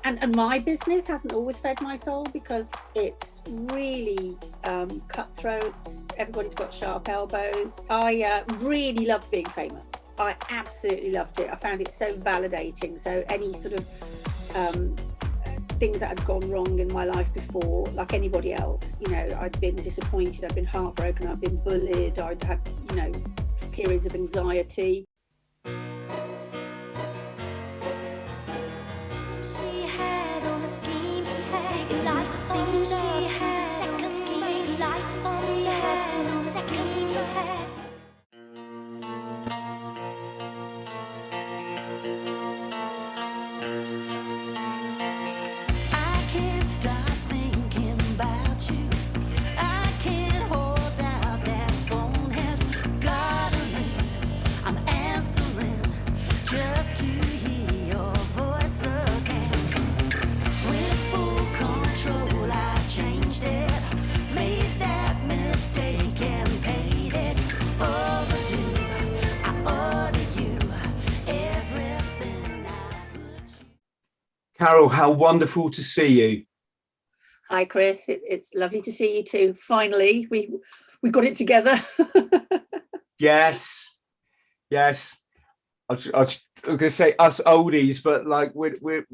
And my business hasn't always fed my soul, because it's really cutthroat. Everybody's got sharp elbows. I really loved being famous. I absolutely loved it. I found it so validating. So any sort of things that had gone wrong in my life before, like anybody else, I'd been disappointed, I'd been heartbroken, I'd been bullied, I'd had, periods of anxiety. Carol, how wonderful to see you. Hi, Chris. It's lovely to see you too. Finally, we got it together. Yes. I was going to say us oldies, but like we're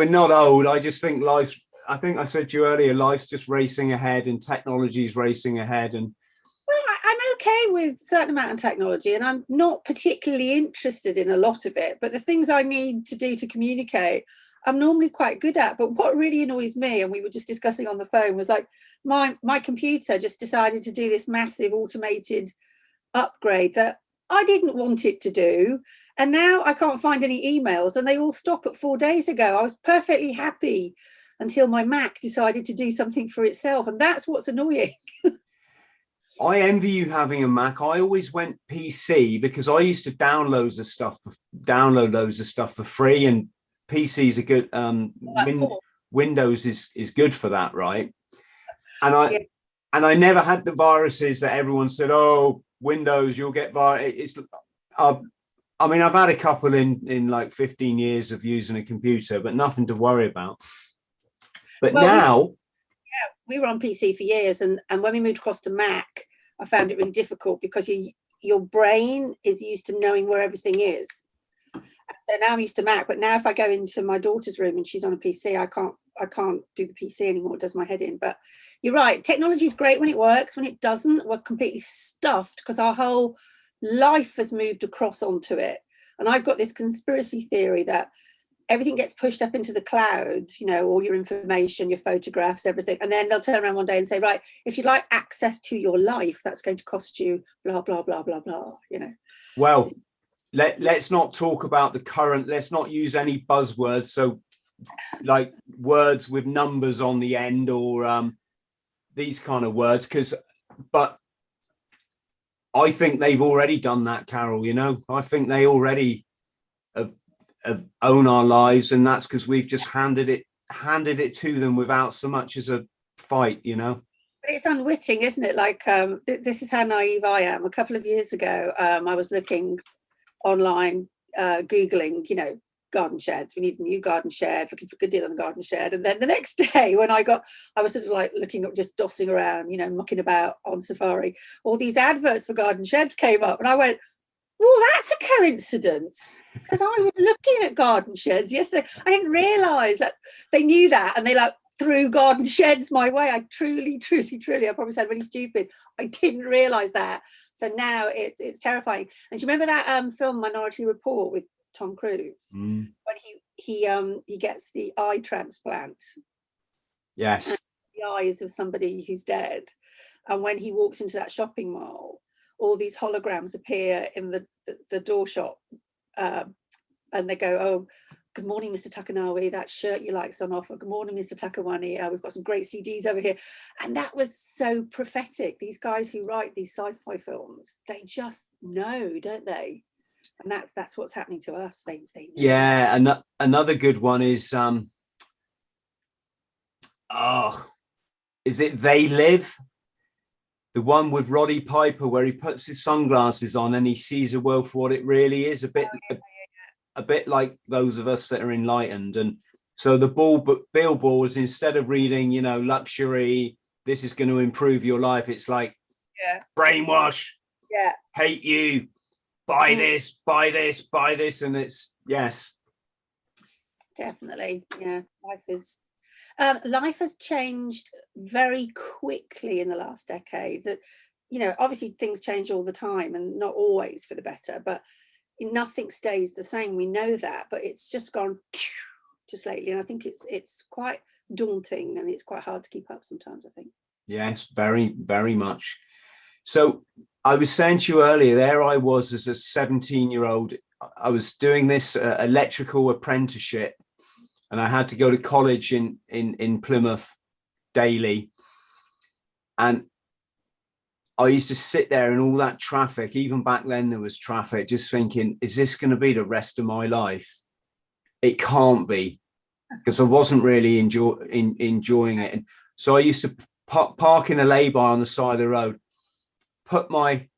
not old. I just think life's. I think I said to you earlier, life's just racing ahead, and technology's racing ahead. And well, I'm okay with a certain amount of technology, and I'm not particularly interested in a lot of it. But the things I need to do to communicate, I'm normally quite good at. But what really annoys me, and we were just discussing on the phone, was like my computer just decided to do this massive automated upgrade that I didn't want it to do. And now I can't find any emails, and they all stop at 4 days ago. I was perfectly happy until my Mac decided to do something for itself. And that's what's annoying. I envy you having a Mac. I always went PC because I used to download loads of stuff for free, and PCs are good. Windows is good for that, right? And I never had the viruses that everyone said, oh, Windows, you'll get virus. I mean, I've had a couple in like 15 years of using a computer, but nothing to worry about. But now, we were on PC for years, and when we moved across to Mac, I found it really difficult because your brain is used to knowing where everything is. So now I'm used to Mac, but now if I go into my daughter's room and she's on a PC, I can't do the PC anymore. It does my head in. But you're right, technology is great when it works. When it doesn't, we're completely stuffed because our whole life has moved across onto it. And I've got this conspiracy theory that everything gets pushed up into the cloud, all your information, your photographs, everything. And then they'll turn around one day and say, right, if you'd like access to your life, that's going to cost you blah, blah, blah, blah, blah, Well, let's not talk about the current, let's not use any buzzwords. So like words with numbers on the end or these kind of words, but I think they've already done that, Carol, I think they already own our lives, and that's because we've just handed it to them without so much as a fight. It's unwitting, isn't it? Like this is how naive I am. A couple of years ago, I was looking online, googling garden sheds. We need a new garden shed, looking for a good deal on a garden shed. And then the next day when I was sort of like looking up, just dossing around, mucking about on Safari, all these adverts for garden sheds came up, and I went, well, that's a coincidence, because I was looking at garden sheds yesterday. I didn't realise that they knew that, and they threw garden sheds my way. I truly, I probably sound really stupid. I didn't realise that. So now it's terrifying. And do you remember that film Minority Report with Tom Cruise when he gets the eye transplant? Yes. The eyes of somebody who's dead, and when he walks into that shopping mall, all these holograms appear in the door shop, and they go, oh, good morning, Mr. Takanawi, that shirt you like's on offer. Good morning, Mr. Takawani, we've got some great CDs over here. And that was so prophetic. These guys who write these sci-fi films, they just know, don't they? And that's what's happening to us. They know. Yeah, and another good one is is it They Live? The one with Roddy Piper, where he puts his sunglasses on and he sees the world for what it really is, a bit like those of us that are enlightened. And So the billboards, instead of reading, you know, luxury, this is going to improve your life, it's like, yeah, brainwash, yeah, hate you, buy this, buy this, buy this. And it's, yes. definitely. Yeah, life has changed very quickly in the last decade. That, you know, obviously things change all the time and not always for the better, but nothing stays the same. We know that, but it's just gone just lately, and I think it's quite daunting, and it's quite hard to keep up sometimes, I think. Yes, very, very much. So I was saying to you earlier, there I was as a 17-year-old. I was doing this electrical apprenticeship, and I had to go to college in Plymouth daily. And I used to sit there in all that traffic. Even back then there was traffic, just thinking, is this going to be the rest of my life? It can't be, because I wasn't really enjoying it. And so I used to park in a lay-by on the side of the road, put my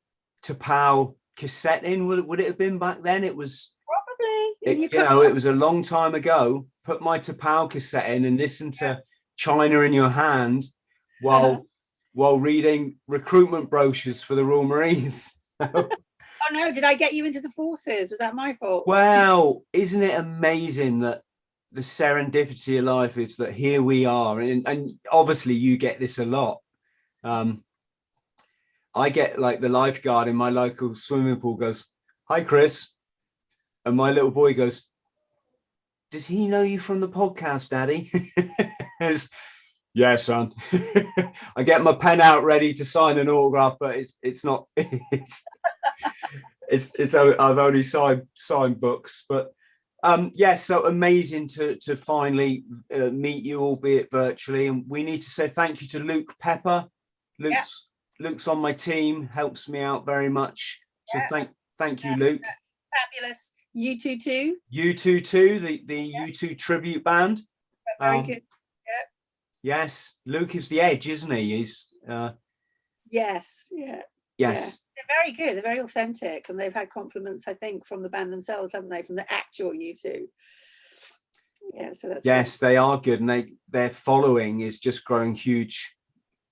Tapao cassette in. Would it have been back then? It was probably, it was a long time ago. Put my Tapao cassette in and listen to China in Your Hand while reading recruitment brochures for the Royal Marines. Oh no, did I get you into the forces? Was that my fault? Well, isn't it amazing that the serendipity of life is that here we are, and obviously you get this a lot. I get, like, the lifeguard in my local swimming pool goes, "Hi, Chris," and my little boy goes, "Does he know you from the podcast, Daddy?" Yeah, son. I get my pen out ready to sign an autograph, but it's not. It's I've only signed books, but yes, so amazing to finally meet you, albeit virtually. And we need to say thank you to Luke Pepper. Luke's on my team, helps me out very much. So thank you, Luke. Fabulous. U2 too. U2 too, the U2 tribute band. Very good. Yes, Luke is the edge, isn't he? He's yes, yeah. Yes. Yeah. They're very good. They're very authentic, and they've had compliments, I think, from the band themselves, haven't they? From the actual U2. Yeah, so that's yes, good. They are good, and their following is just growing huge.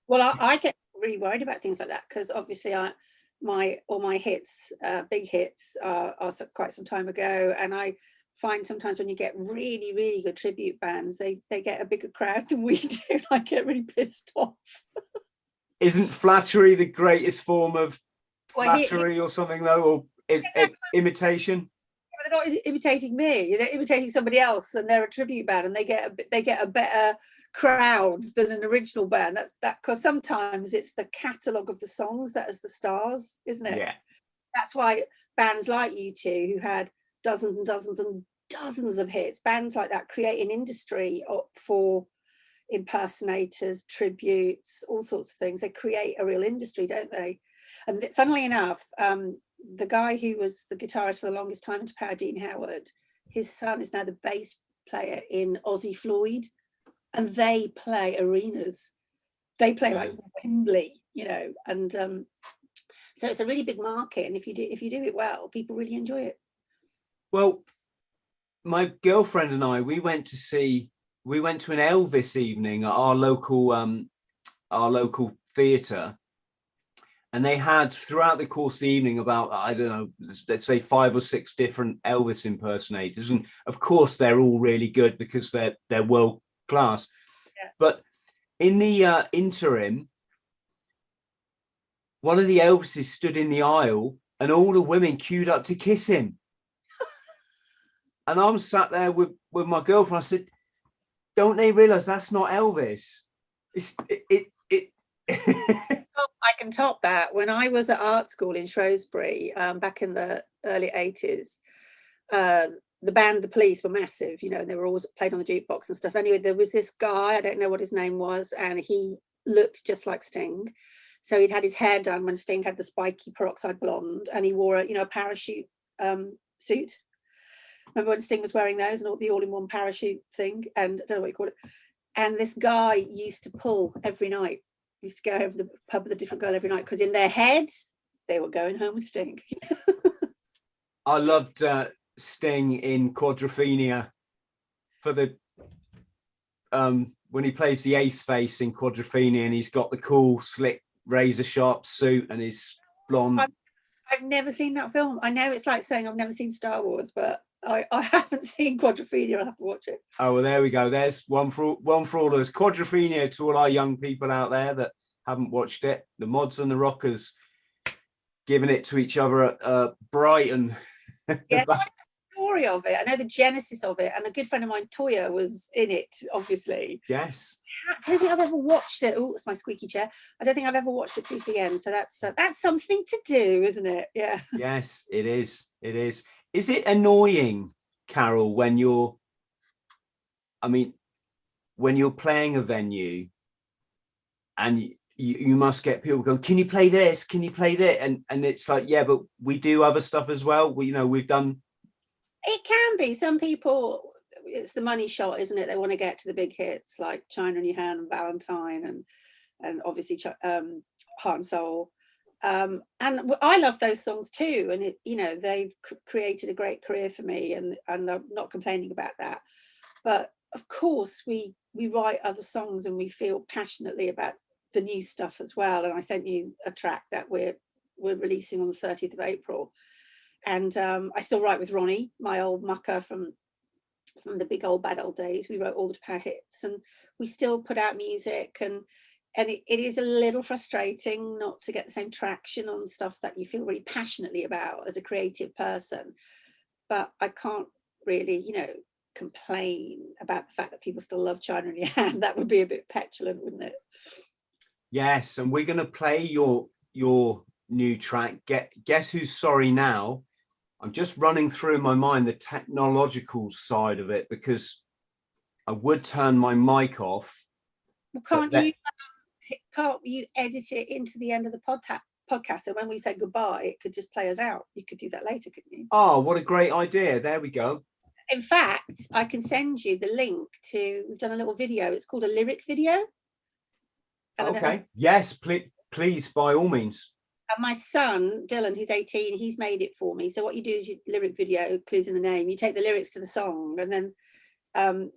Well, I get really worried about things like that, because obviously all my hits, big hits, are quite some time ago, and I find sometimes when you get really, really good tribute bands, they get a bigger crowd than we do, and I get really pissed off. Isn't flattery the greatest form of flattery or something, though, or imitation? They're not imitating me, they're imitating somebody else, and they're a tribute band, and they get a better crowd than an original band. That's because sometimes it's the catalogue of the songs that is the stars, isn't it? Yeah. That's why bands like U2, who had dozens and dozens and dozens of hits, bands like that create an industry for impersonators, tributes, all sorts of things. They create a real industry, don't they? And funnily enough, the guy who was the guitarist for the longest time to Power, Dean Howard, his son is now the bass player in Ozzy Floyd, and they play arenas. They play like Wembley, you know, and so it's a really big market, and if you do it well, people really enjoy it. Well, my girlfriend and I, we went to an Elvis evening at our local theatre, and they had, throughout the course of the evening, about, I don't know, let's say 5 or 6 different Elvis impersonators, and of course they're all really good because they're world class. Yeah. But in the interim, one of the Elvises stood in the aisle, and all the women queued up to kiss him. And I'm sat there with my girlfriend. I said, "Don't they realize that's not Elvis?" I can top that. When I was at art school in Shrewsbury, back in the early 80s, the band The Police were massive, you know, and they were always played on the jukebox and stuff. Anyway, there was this guy, I don't know what his name was, and he looked just like Sting. So he'd had his hair done when Sting had the spiky peroxide blonde, and he wore a parachute suit. Remember when Sting was wearing those, and the all-in-one parachute thing? And I don't know what you call it. And this guy used to pull every night. He used to go over the pub with a different girl every night, because in their heads, they were going home with Sting. I loved Sting in Quadrophenia for the when he plays the ace face in Quadrophenia, and he's got the cool, slick, razor sharp suit and his blonde. I've never seen that film. I know it's like saying I've never seen Star Wars, but I haven't seen Quadrophenia. I'll have to watch it. Oh, well, there we go. There's one for all of us. Quadrophenia, to all our young people out there that haven't watched it. The Mods and the Rockers giving it to each other at Brighton. Yeah, the story of it. I know the genesis of it, and a good friend of mine, Toya, was in it, obviously. Yes. I don't think I've ever watched it. Oh, it's my squeaky chair. I don't think I've ever watched it through to the end. So that's something to do, isn't it? Yeah. Yes, it is. It is. Is it annoying, Carol, when you're playing a venue and you must get people going, can you play this? Can you play that? And it's like, yeah, but we do other stuff as well. We've done. It can be. Some people, it's the money shot, isn't it? They want to get to the big hits like China in Your Hand and Valentine and obviously Heart and Soul. And I love those songs too. And they've created a great career for me, and I'm not complaining about that. But of course, we write other songs and we feel passionately about the new stuff as well. And I sent you a track that we're releasing on the 30th of April. And I still write with Ronnie, my old mucker from the big old bad old days. We wrote all the power hits, and we still put out music, and it is a little frustrating not to get the same traction on stuff that you feel really passionately about as a creative person. But I can't really, complain about the fact that people still love China in Your Hand. That would be a bit petulant, wouldn't it? Yes, and we're going to play your new track. Guess Who's Sorry Now. I'm just running through in my mind the technological side of it, because I would turn my mic off. Well, can't you edit it into the end of the podcast? So when we say goodbye, it could just play us out. You could do that later, couldn't you? Oh, what a great idea. There we go. In fact, I can send you the link to, we've done a little video. It's called a lyric video. Okay. Yes, please, by all means. And my son, Dylan, who's 18, he's made it for me. So what you do is your lyric video, clues in the name, you take the lyrics to the song, and then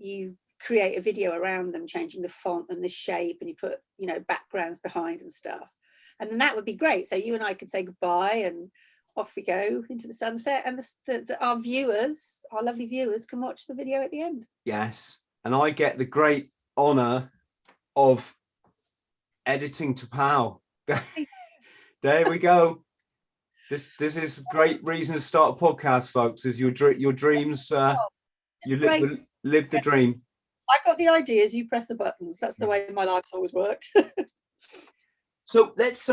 you create a video around them, changing the font and the shape, and you put, backgrounds behind and stuff. And then that would be great. So you and I could say goodbye, and off we go into the sunset, and our lovely viewers, can watch the video at the end. Yes. And I get the great honor of editing to POW. There we go. This is a great reason to start a podcast, folks. Is your dreams? You live the dream. I got the ideas. You press the buttons. That's the way my life's always worked. So let's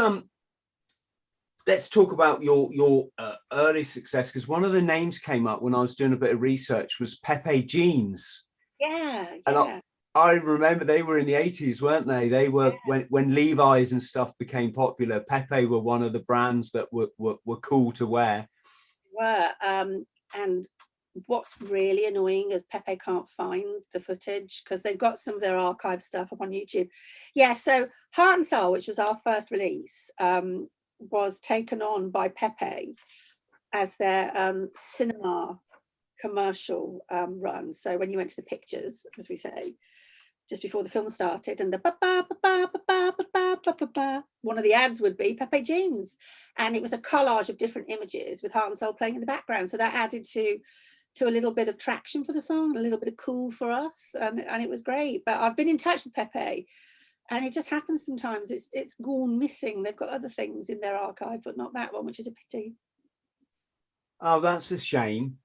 talk about your early success, because one of the names came up when I was doing a bit of research was Pepe Jeans. Yeah. And I remember they were in the 80s, weren't they? They were when Levi's and stuff became popular. Pepe were one of the brands that were cool to wear. And what's really annoying is Pepe can't find the footage, because they've got some of their archive stuff up on YouTube. Yeah, so Heart and Soul, which was our first release, was taken on by Pepe as their cinema commercial run. So when you went to the pictures, as we say, just before the film started, and the one of the ads would be Pepe Jeans, and it was a collage of different images with Heart and Soul playing in the background. So that added to a little bit of traction for the song, a little bit of cool for us, and it was great. But I've been in touch with Pepe, and it just happens sometimes. It's gone missing. They've got other things in their archive, but not that one, which is a pity. Oh, that's a shame.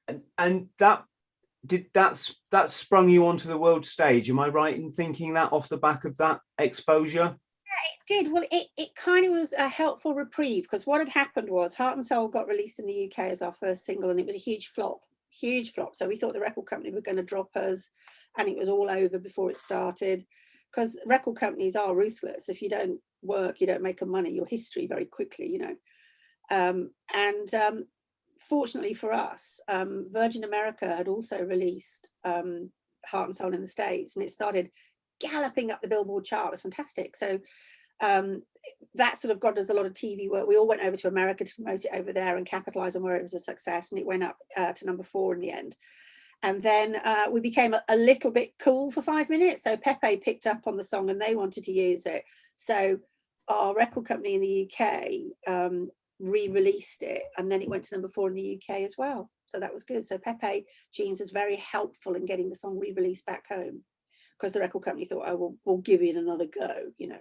Yeah. And that sprung you onto the world stage. Am I right in thinking that off the back of that exposure? Yeah, it did. Well, it kind of was a helpful reprieve, because what had happened was Heart and Soul got released in the UK as our first single, and it was a huge flop. So we thought the record company were going to drop us, and it was all over before it started, because record companies are ruthless. If you don't work, you don't make a money, your history very quickly, fortunately for us, Virgin America had also released Heart and Soul in the States, and it started galloping up the Billboard chart. It was fantastic. So that sort of got us a lot of TV work. We all went over to America to promote it over there and capitalize on where it was a success, and it went up to number 4 in the end. And then we became a little bit cool for 5 minutes. So Pepe picked up on the song and they wanted to use it. So our record company in the UK re-released it, and then it went to number 4 in the UK as well. So that was good. So Pepe Jeans was very helpful in getting the song re-released back home, because the record company thought, oh, we'll give it another go, you know.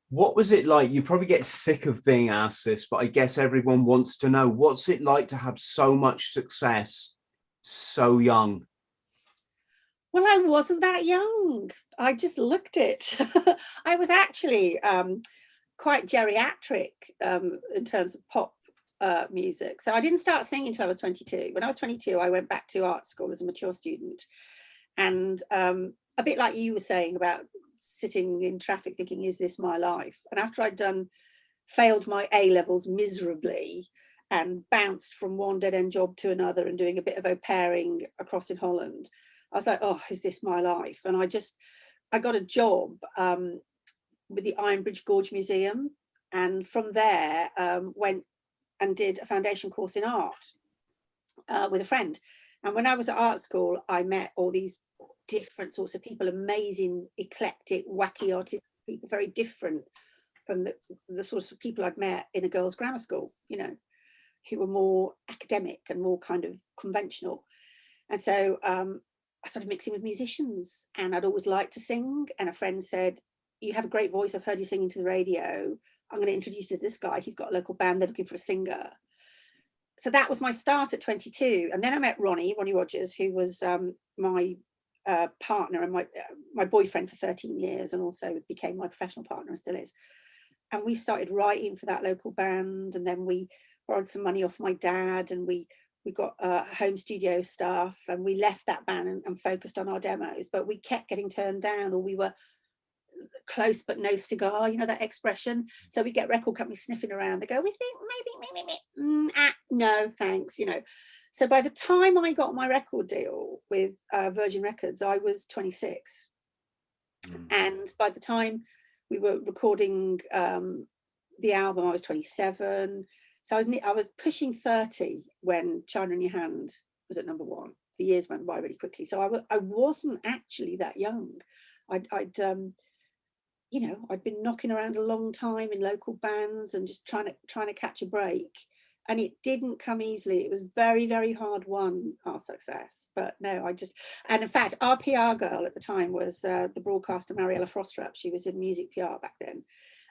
What was it like? You probably get sick of being asked this, but I guess everyone wants to know, what's it like to have so much success so young? Well, I wasn't that young. I just looked it. I was actually quite geriatric in terms of pop music. So I didn't start singing until I was 22. When I was 22, I went back to art school as a mature student. And a bit like you were saying about sitting in traffic thinking, is this my life? And after I'd failed my A-levels miserably and bounced from one dead-end job to another and doing a bit of au pairing across in Holland, I was like, oh, is this my life? And I got a job with the Ironbridge Gorge Museum, and from there went and did a foundation course in art with a friend. And when I was at art school, I met all these different sorts of people, amazing, eclectic, wacky artistic people, very different from the sorts of people I'd met in a girls' grammar school, you know, who were more academic and more kind of conventional. And so I started mixing with musicians, and I'd always liked to sing. And a friend said, you have a great voice. I've heard you singing to the radio. I'm going to introduce you to this guy. He's got a local band. They're looking for a singer. So that was my start at 22. And then I met Ronnie Rogers, who was my partner and my boyfriend for 13 years, and also became my professional partner and still is. And we started writing for that local band. And then we borrowed some money off my dad, and we got home studio staff, and we left that band and focused on our demos. But we kept getting turned down, or we were close but no cigar, you know that expression. So we get record companies sniffing around. They go, we think maybe no thanks, you know. So by the time I got my record deal with Virgin Records, I was 26. And by the time we were recording the album, I was 27. So I was pushing 30 when China in Your Hand was at number 1. The years went by really quickly. So I wasn't actually that young. I'd you know, I'd been knocking around a long time in local bands and just trying to catch a break. And it didn't come easily. It was very, very hard won, our success. But no, and in fact, our PR girl at the time was the broadcaster Mariella Frostrup. She was in music PR back then.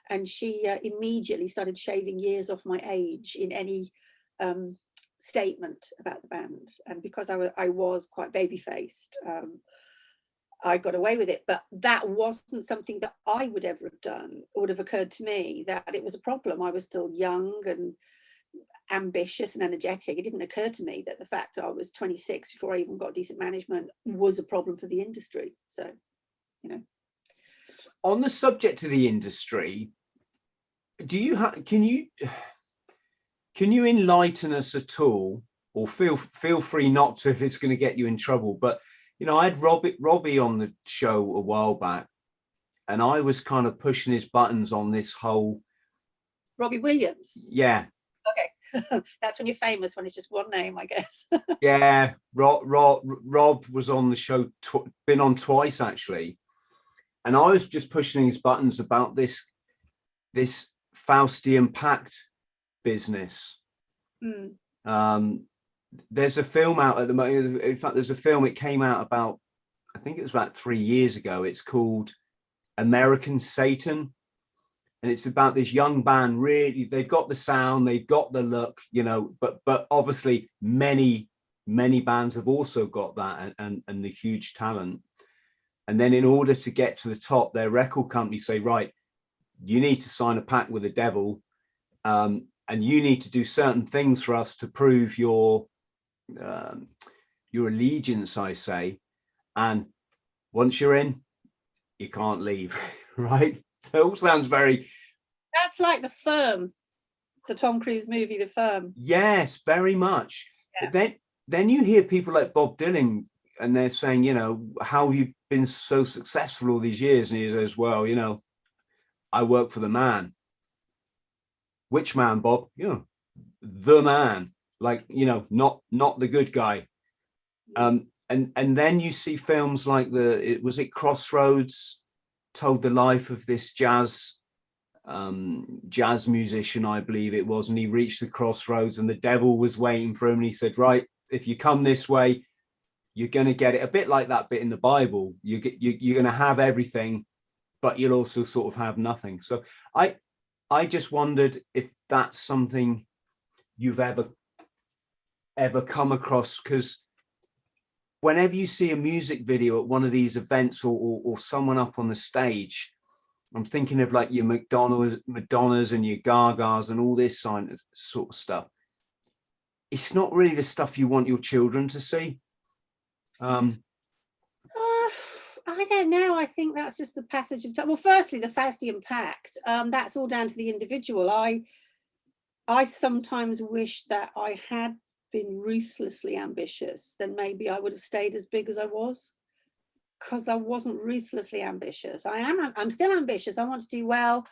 And she immediately started shaving years off my age in any statement about the band. And because I was quite baby-faced, I got away with it. But that wasn't something that I would ever have done. It would have occurred to me that it was a problem. I was still young and ambitious and energetic. It didn't occur to me that the fact I was 26 before I even got decent management was a problem for the industry. So, you know. On the subject of the industry, do you can you enlighten us at all, or feel free not to if it's going to get you in trouble? But you know, I had Robbie on the show a while back, and I was kind of pushing his buttons on this whole Robbie Williams. Yeah. Okay, that's when you're famous, when it's just one name, I guess. Yeah, Rob was on the show, been on twice actually, and I was just pushing his buttons about this Faustian Pact business. There's a film out at the moment. In fact, there's a film, it came out about, I think it was about 3 years ago. It's called American Satan. And it's about this young band. Really, they've got the sound, they've got the look, you know, but obviously many bands have also got that and the huge talent. And then in order to get to the top, their record company say, right, you need to sign a pact with the devil, and you need to do certain things for us to prove your allegiance, I say. And once you're in, you can't leave, right? So it all sounds very... That's like The Firm, the Tom Cruise movie, The Firm. Yes, very much. Yeah. But then you hear people like Bob Dylan, and they're saying, you know, how you've been so successful all these years. And he says, well, you know, I work for the man. Which man, Bob? You know, the man. Like, you know, not the good guy. And then you see films like was it Crossroads, told the life of this jazz musician, I believe it was, and he reached the crossroads and the devil was waiting for him, and he said, right, if you come this way, you're going to get it. A bit like that bit in the Bible. You're going to have everything, but you'll also sort of have nothing. So I just wondered if that's something you've ever come across, because whenever you see a music video at one of these events or someone up on the stage, I'm thinking of like your Madonnas and your Gagas and all this sort of stuff. It's not really the stuff you want your children to see. I don't know. I think that's just the passage of time. Well, firstly, the Faustian Pact, that's all down to the individual. I sometimes wish that I had been ruthlessly ambitious, then maybe I would have stayed as big as I was, because I wasn't ruthlessly ambitious. I'm still ambitious. I want to do well.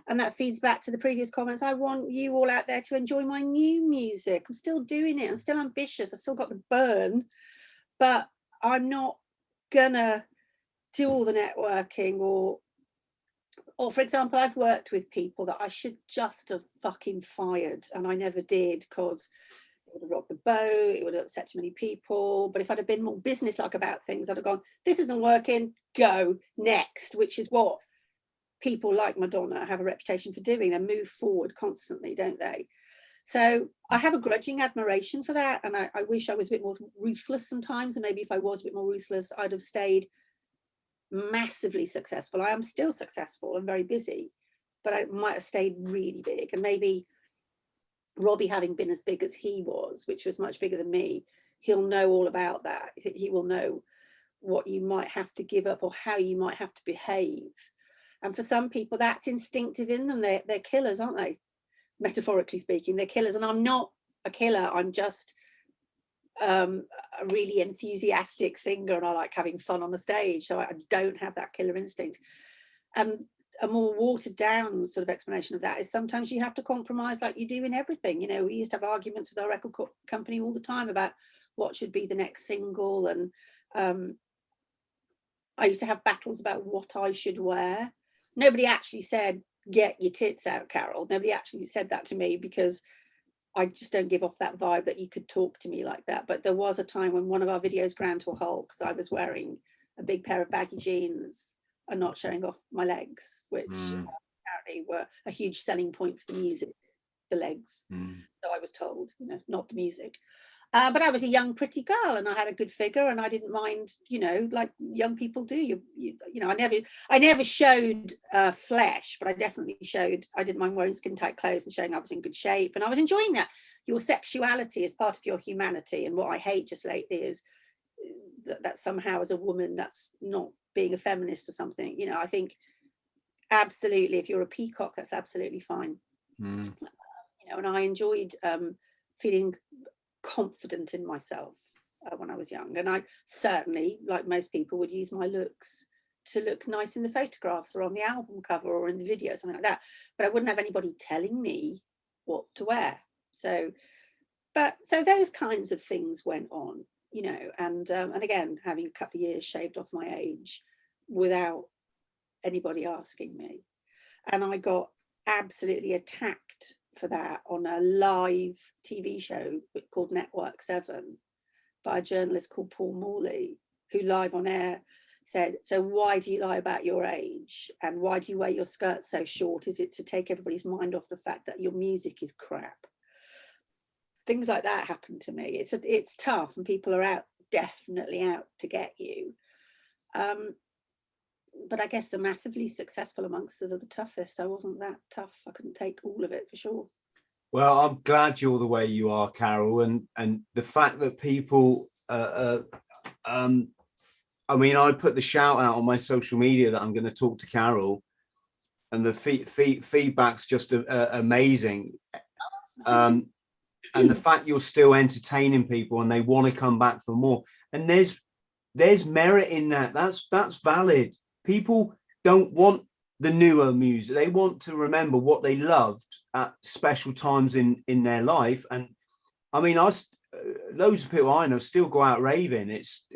And that feeds back to the previous comments. I want you all out there to enjoy my new music. I'm still doing it. I'm still ambitious. I still got the burn, but I'm not gonna do all the networking or for example, I've worked with people that I should just have fucking fired, and I never did, because it would have rocked the boat, it would have upset too many people. But if I'd have been more businesslike about things, I'd have gone, this isn't working, go next, which is what people like Madonna have a reputation for doing. They move forward constantly, don't they? So I have a grudging admiration for that, and I wish I was a bit more ruthless sometimes, and maybe if I was a bit more ruthless, I'd have stayed massively successful. I am still successful and very busy, but I might have stayed really big. And maybe Robbie, having been as big as he was, which was much bigger than me, he'll know all about that. He will know what you might have to give up or how you might have to behave. And for some people, that's instinctive in them. They're killers, aren't they? Metaphorically speaking, they're killers. And I'm not a killer. I'm just a really enthusiastic singer, and I like having fun on the stage. So I don't have that killer instinct. And a more watered down sort of explanation of that is sometimes you have to compromise, like you do in everything. You know, we used to have arguments with our record company all the time about what should be the next single, and I used to have battles about what I should wear. Nobody actually said, get your tits out, Carol. Nobody actually said that to me, because I just don't give off that vibe that you could talk to me like that. But there was a time when one of our videos ground to a halt because I was wearing a big pair of baggy jeans and not showing off my legs, which apparently were a huge selling point for the music, the legs. So I was told, you know, not the music. But I was a young, pretty girl, and I had a good figure, and I didn't mind, you know, like young people do. You know, I never showed flesh, but I definitely showed. I didn't mind wearing skin tight clothes and showing I was in good shape, and I was enjoying that. Your sexuality is part of your humanity, and what I hate just lately is that somehow, as a woman, that's not being a feminist or something. You know, I think absolutely, if you're a peacock, that's absolutely fine. You know, and I enjoyed feeling confident in myself when I was young, and I certainly, like most people, would use my looks to look nice in the photographs or on the album cover or in the video, something like that, but I wouldn't have anybody telling me what to wear. So those kinds of things went on, you know, and again, having a couple of years shaved off my age without anybody asking me, and I got absolutely attacked for that on a live TV show called Network 7 by a journalist called Paul Morley, who live on air said, so why do you lie about your age, and why do you wear your skirt so short? Is it to take everybody's mind off the fact that your music is crap? Things like that happen to me. It's tough, and people are definitely out to get you. But I guess the massively successful amongst us are the toughest. I wasn't that tough. I couldn't take all of it, for sure. Well, I'm glad you're the way you are, Carol, and the fact that people, I mean, I put the shout out on my social media that I'm going to talk to Carol, and the feedback's just amazing. And the fact you're still entertaining people and they want to come back for more, and there's merit in that. That's valid. People don't want the newer music. They want to remember what they loved at special times in their life. And I mean, loads of people I know still go out raving. It's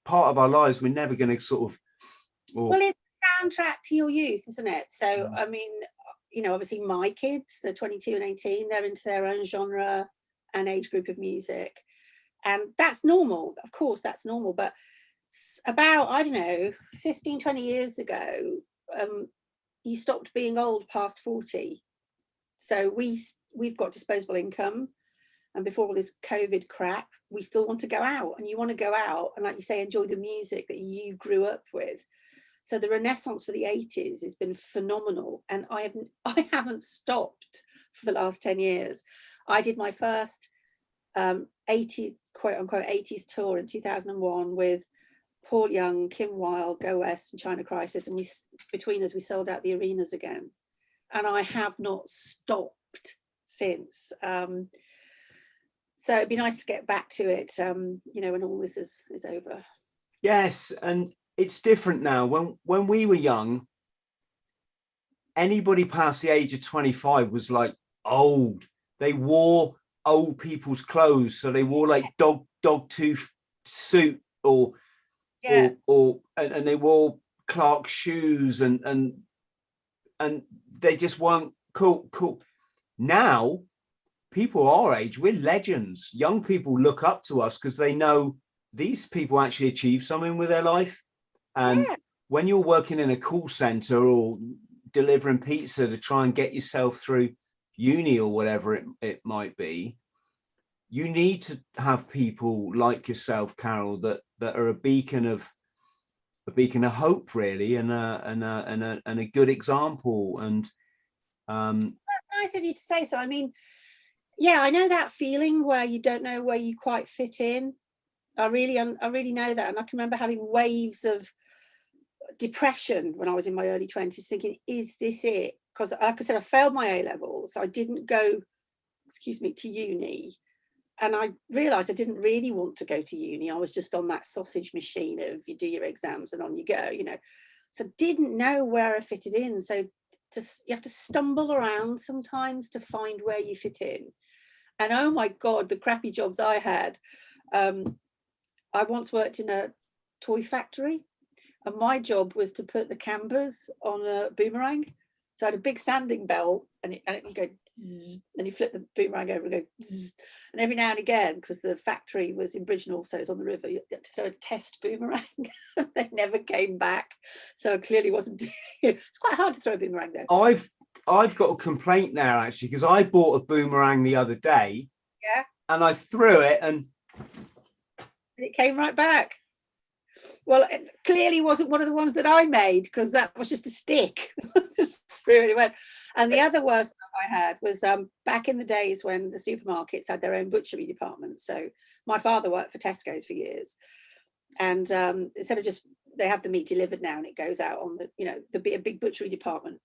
part of our lives. We're never going to sort of. Well, it's a soundtrack to your youth, isn't it? So, I mean, you know, obviously my kids, they're 22 and 18, they're into their own genre and age group of music. And that's normal. Of course, that's normal. But about, I don't know, 15, 20 years ago, you stopped being old past 40. So we've got disposable income. And before all this COVID crap, we still want to go out, and you want to go out and, like you say, enjoy the music that you grew up with. So the renaissance for the 80s has been phenomenal, and I haven't stopped for the last 10 years. I did my first 80s, quote unquote 80s tour in 2001 with Paul Young, Kim Wilde, Go West, and China Crisis, and between us we sold out the arenas again, and I have not stopped since. So it'd be nice to get back to it, you know, when all this is over. Yes, and it's different now. When we were young, anybody past the age of 25 was like old. They wore old people's clothes, so they wore like dog tooth suit or and they wore Clark shoes and they just weren't cool. Now, people our age, we're legends. Young people look up to us because they know these people actually achieved something with their life. And when you're working in a call center or delivering pizza to try and get yourself through uni or whatever it might be, you need to have people like yourself, Carol, that are a beacon of hope, really, and a good example. And that's nice of you to say so. I mean, yeah, I know that feeling where you don't know where you quite fit in. I really know that. And I can remember having waves of depression when I was in my early 20s, thinking, is this it? Because, like I said, I failed my A-levels. I didn't go, to uni. And I realised I didn't really want to go to uni. I was just on that sausage machine of you do your exams and on you go, you know. So didn't know where I fitted in. So you have to stumble around sometimes to find where you fit in. And oh my God, the crappy jobs I had. I once worked in a toy factory, and my job was to put the canvas on a boomerang. So I had a big sanding belt, and it would go, zzz, and you flip the boomerang over and go, zzz. And every now and again, because the factory was in Bridgenall, so it was on the river, you had to throw a test boomerang. They never came back, so I clearly wasn't doing it. It's quite hard to throw a boomerang there. I've got a complaint now, actually, because I bought a boomerang the other day. Yeah. And I threw it and it came right back. Well, it clearly wasn't one of the ones that I made, because that was just a stick. Just threw it away. And the other worst I had was back in the days when the supermarkets had their own butchery department. So my father worked for Tesco's for years. And instead of just, they have the meat delivered now and it goes out on the, you know, there'd be a big butchery department.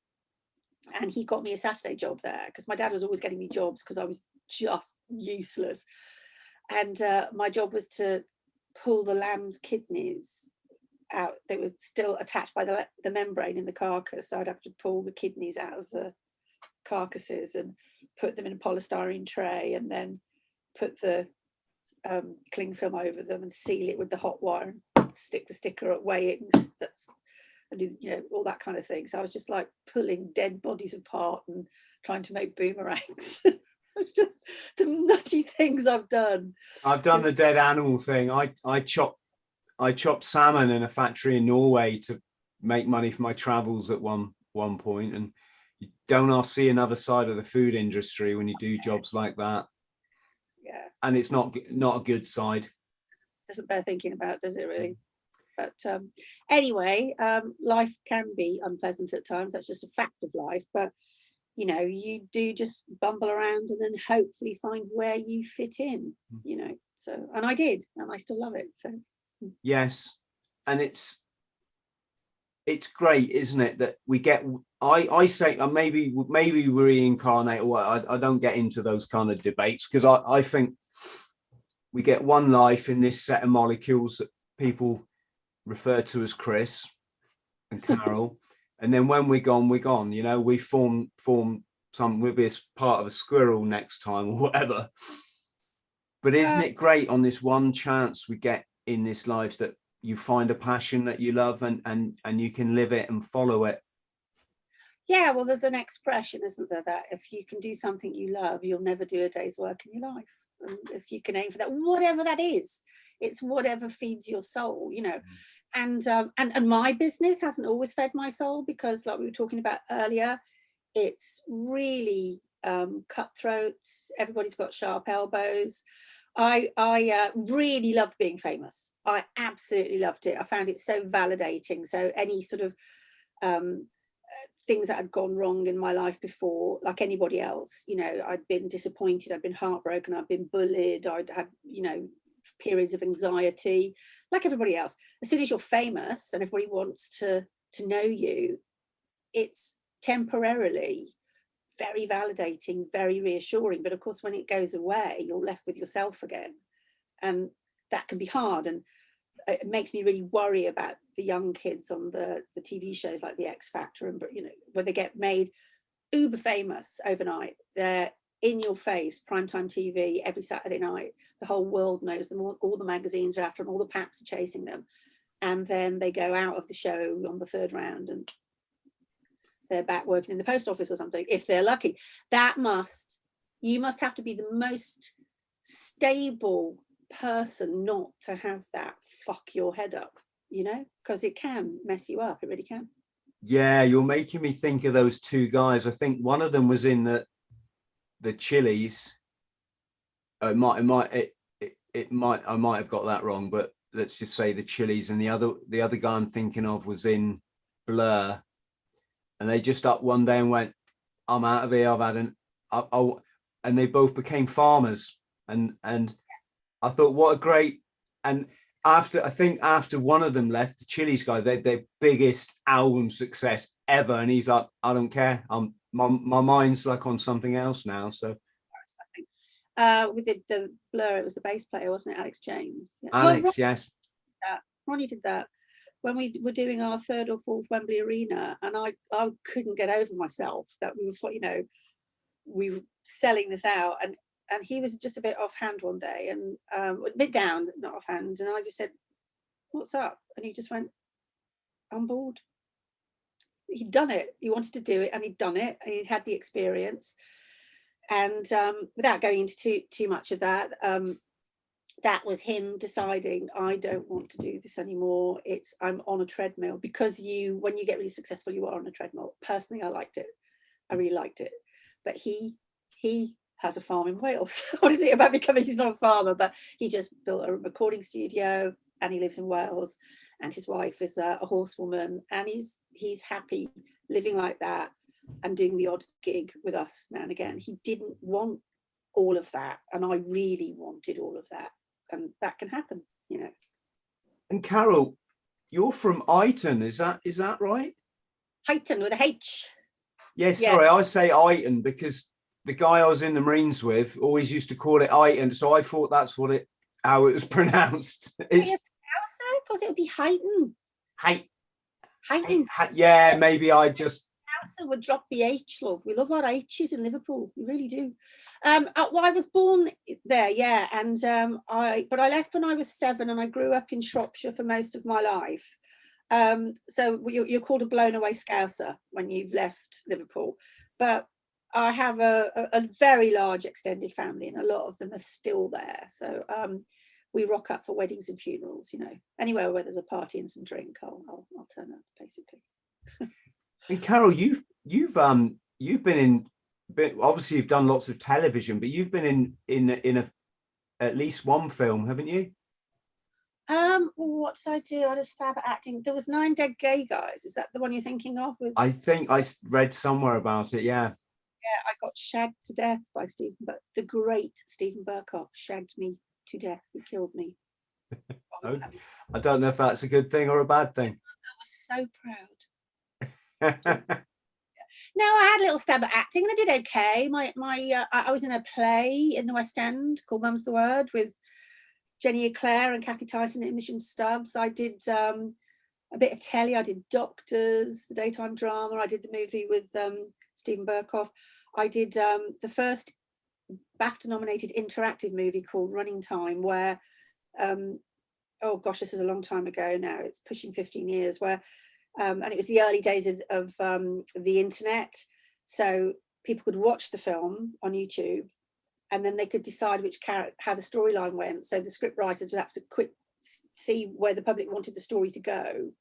And he got me a Saturday job there, because my dad was always getting me jobs because I was just useless. And my job was to pull the lamb's kidneys out. They were still attached by the membrane in the carcass. So I'd have to pull the kidneys out of the carcasses and put them in a polystyrene tray, and then put the cling film over them and seal it with the hot wire and stick the sticker at weighings. And do, you know, all that kind of thing. So I was just like pulling dead bodies apart and trying to make boomerangs. Just the nutty things I've done. I've done the dead animal thing. I chopped salmon in a factory in Norway to make money for my travels at one point. And you don't often see another side of the food industry when you do jobs like that. Yeah. And it's not a good side. Doesn't bear thinking about, does it really? But anyway, life can be unpleasant at times. That's just a fact of life. But, you know, you do just bumble around and then hopefully find where you fit in, you know. So, and I did, and I still love it. So, yes. And it's great, isn't it, that we get, I say maybe we reincarnate, or what. I don't get into those kind of debates, because I think we get one life in this set of molecules that people refer to as Chris and Carol. And then when we're gone, you know, we form some, we'll be part of a squirrel next time or whatever. But isn't it great on this one chance we get in this life that you find a passion that you love and you can live it and follow it? Yeah, well, there's an expression, isn't there, that if you can do something you love, you'll never do a day's work in your life. And if you can aim for that, whatever that is, it's whatever feeds your soul, you know. And my business hasn't always fed my soul, because like we were talking about earlier, it's really cutthroat. Everybody's got sharp elbows. I really loved being famous. I absolutely loved it. I found it so validating. So any sort of things that had gone wrong in my life before, like anybody else, you know, I'd been disappointed, I'd been heartbroken, I'd been bullied, I'd had, you know, periods of anxiety, like everybody else. As soon as you're famous and everybody wants to know you, it's temporarily very validating, very reassuring. But of course, when it goes away, you're left with yourself again. And that can be hard. And it makes me really worry about the young kids on the TV shows like the X Factor, and you know, where they get made uber famous overnight. They're in your face, primetime TV every Saturday night. The whole world knows them. All the magazines are after them. All the paps are chasing them, and then they go out of the show on the third round, and they're back working in the post office or something, if they're lucky. You must have to be the most stable person not to have that fuck your head up, you know, because it can mess you up. It really can. Yeah, you're making me think of those two guys. I think one of them was in the Chili's. I might have got that wrong, but let's just say the Chili's, and the other guy I'm thinking of was in Blur, and they just up one day and went, I'm out of here, I've had and they both became farmers, and I thought, what a great. And after one of them left, the Chili's guy, their biggest album success ever, and he's like, I don't care, my mind's like on something else now. So we did the Blur, it was the bass player, wasn't it, Alex James? Yeah. Alex, yes. Ronnie did that when we were doing our third or fourth Wembley Arena, and I couldn't get over myself that we were, you know, we were selling this out, and he was just a bit offhand one day, and a bit down, not offhand, and I just said, what's up? And he just went, I'm bored. He'd done it, he wanted to do it, and he'd done it, and he'd had the experience. And without going into too much of that, that was him deciding, I don't want to do this anymore. I'm on a treadmill, because when you get really successful, you are on a treadmill. Personally, I liked it. I really liked it. But he has a farm in Wales. What is it about becoming? He's not a farmer, but he just built a recording studio, and he lives in Wales, and his wife is a horsewoman, and he's happy living like that and doing the odd gig with us now and again. He didn't want all of that, and I really wanted all of that, and that can happen, you know. And Carol, you're from Ighton, is that right? Ighton with a H. Yes, yeah. Sorry, I say Ighton because the guy I was in the Marines with always used to call it Ighton, so I thought that's how it was pronounced. It's because it would be Heighton. Heighton. Yeah, maybe I just. So would drop the H, love. We love our H's in Liverpool. We really do. Well, I was born there, yeah, and but I left when I was 7, and I grew up in Shropshire for most of my life. So you're called a blown away Scouser when you've left Liverpool. But I have a very large extended family, and a lot of them are still there. So we rock up for weddings and funerals, you know. Anywhere where there's a party and some drink, I'll turn up, basically. And Carol, you've been obviously you've done lots of television, but you've been in at least one film, haven't you? What did I do? I had a stab at acting. There was 9 Dead Gay Guys. Is that the one you're thinking of? I think I read somewhere about it. Yeah. Yeah, I got shagged to death by the great Stephen Burkoff shagged me to death. He killed me. I don't know if that's a good thing or a bad thing. I was so proud. No, I had a little stab at acting, and I did okay. I was in a play in the West End called Mum's the Word with Jenny Eclair and Kathy Tyson and Imogen Stubbs. I did a bit of telly. I did Doctors, the daytime drama. I did the movie with Stephen Burkoff. I did the first BAFTA nominated interactive movie called Running Time, where oh gosh, this is a long time ago now, it's pushing 15 years, where and it was the early days of the internet, so people could watch the film on YouTube and then they could decide which character, how the storyline went. So the script writers would have to see where the public wanted the story to go,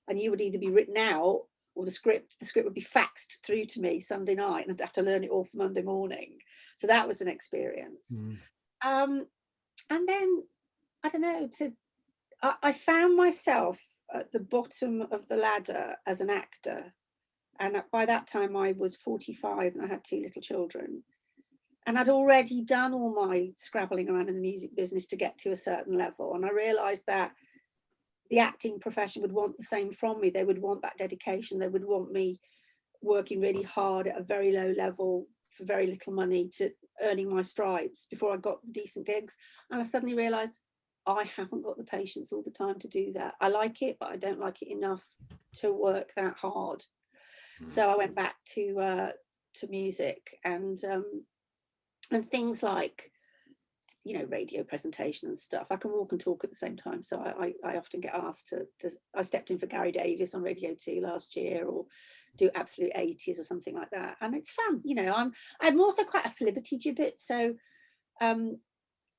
and you would either be written out, or the script would be faxed through to me Sunday night, and I'd have to learn it all for Monday morning. So that was an experience. And then I don't know, I found myself at the bottom of the ladder as an actor, and by that time I was 45 and I had 2 little children, and I'd already done all my scrabbling around in the music business to get to a certain level, and I realized that the acting profession would want the same from me. They would want that dedication. They would want me working really hard at a very low level for very little money, to earning my stripes before I got the decent gigs. And I suddenly realized I haven't got the patience all the time to do that. I like it, but I don't like it enough to work that hard. So I went back to music, and things like, you know, radio presentation and stuff. I can walk and talk at the same time, so I often get asked to I stepped in for Gary Davis on Radio 2 last year, or do Absolute 80s or something like that, and it's fun. You know, I'm also quite a flibbity gibbet, so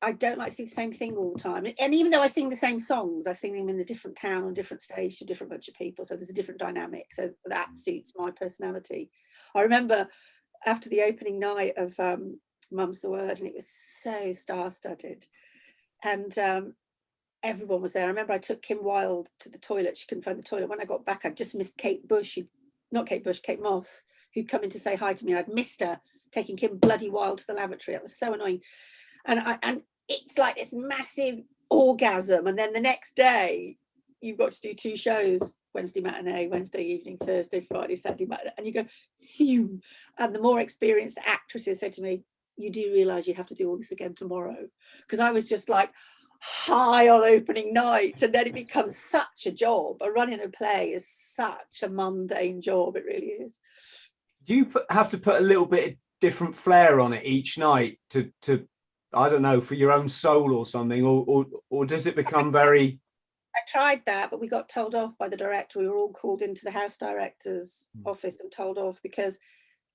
I don't like to see the same thing all the time. And even though I sing the same songs, I sing them in a different town, on a different stage, to a different bunch of people, so there's a different dynamic, so that suits my personality. I remember after the opening night of Mum's the Word, and it was so star-studded, and everyone was there. I remember I took Kim Wilde to the toilet. She couldn't find the toilet. When I got back, I'd just missed Kate Moss, who'd come in to say hi to me, and I'd missed her taking Kim bloody Wilde to the lavatory. It was so annoying. And it's like this massive orgasm, and then the next day you've got to do 2 shows, Wednesday matinee, Wednesday evening, Thursday, Friday, Saturday matinee, and you go, phew. And the more experienced actresses said to me, you do realize you have to do all this again tomorrow, because I was just like high on opening night, and then it becomes such a job. Running a play is such a mundane job, it really is. Do you have to put a little bit of different flair on it each night to I don't know, for your own soul or something, or does it become very... I tried that, but we got told off by the director. We were all called into the house director's office and told off, because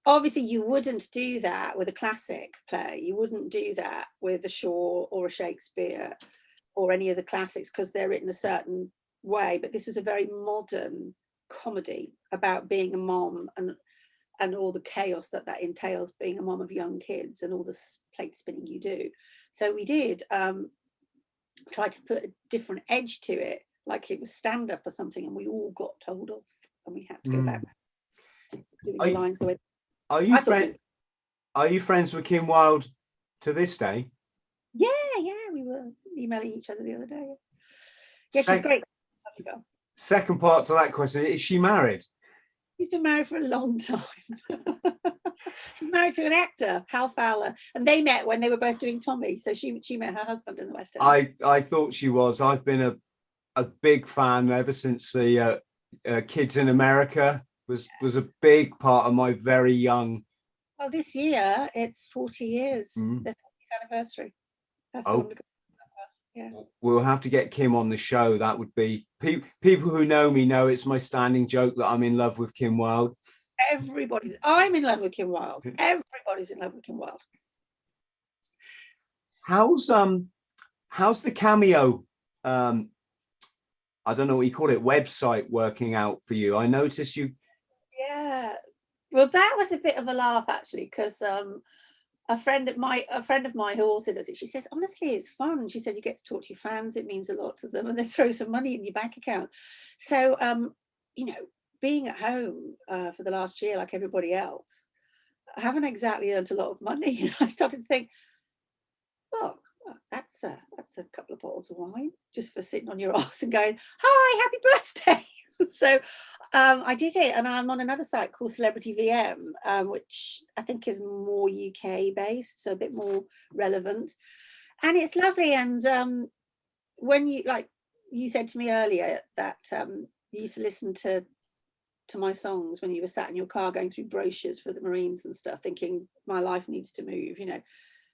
obviously you wouldn't do that with a classic play. You wouldn't do that with a Shaw or a Shakespeare or any of the classics, because they're written a certain way. But this was a very modern comedy about being a mom, and all the chaos that entails, being a mom of young kids, and all the plate spinning you do. So we did try to put a different edge to it, like it was stand-up or something, and we all got told off, and we had to go back to doing the lines the way. Are you friends with Kim Wilde to this day? Yeah, we were emailing each other the other day. Yeah, she's great. Second part to that question, is she married? She's been married for a long time. She's married to an actor, Hal Fowler, and they met when they were both doing Tommy. So she met her husband in the West End. I thought she was. I've been a big fan ever since the Kids in America was a big part of my very young. Well, this year it's 40 years, the 30th anniversary. That's how long ago that was. Yeah. We'll have to get Kim on the show. That would be, people who know me know it's my standing joke that I'm in love with Kim Wilde. I'm in love with Kim Wilde. Everybody's in love with Kim Wilde. How's the Cameo, I don't know what you call it, website working out for you? I noticed you. Yeah, well, that was a bit of a laugh actually, because a friend of mine who also does it, she says, honestly, it's fun. She said, you get to talk to your fans, it means a lot to them, and they throw some money in your bank account. So you know, being at home for the last year, like everybody else, I haven't exactly earned a lot of money. And I started to think, well, that's a couple of bottles of wine just for sitting on your ass and going, hi, happy birthday. So I did it, and I'm on another site called Celebrity VM, which I think is more UK based, so a bit more relevant, and it's lovely. And when you said to me earlier that you used to listen to my songs when you were sat in your car going through brochures for the Marines and stuff, thinking my life needs to move, you know,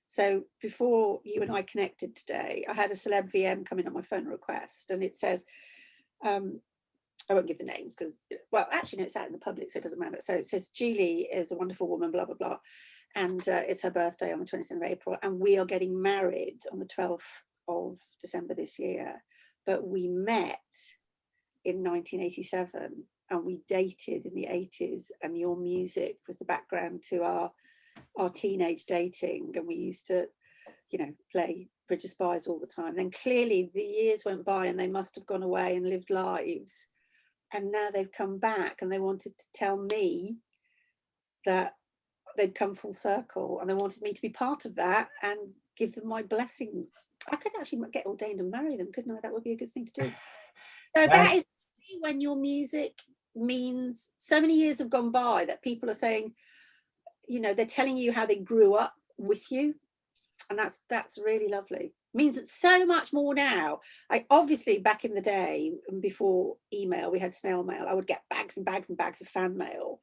So before you and I connected today, I had a celeb VM come in on my phone request, and it says, I won't give the names because, well, actually, no, it's out in the public, so it doesn't matter. So it says, Julie is a wonderful woman, blah, blah, blah. And it's her birthday on the 27th of April. And we are getting married on the 12th of December this year. But we met in 1987 and we dated in the 80s. And your music was the background to our teenage dating. And we used to, you know, play Bridge of Spies all the time. Then clearly the years went by and they must have gone away and lived lives. And now they've come back and they wanted to tell me that they'd come full circle and they wanted me to be part of that and give them my blessing. I could actually get ordained and marry them, couldn't I? That would be a good thing to do. So that is when your music means, so many years have gone by that people are saying, you know, they're telling you how they grew up with you. And that's really lovely. Means that so much more now. I obviously, back in the day, before email, we had snail mail. I would get bags and bags and bags of fan mail,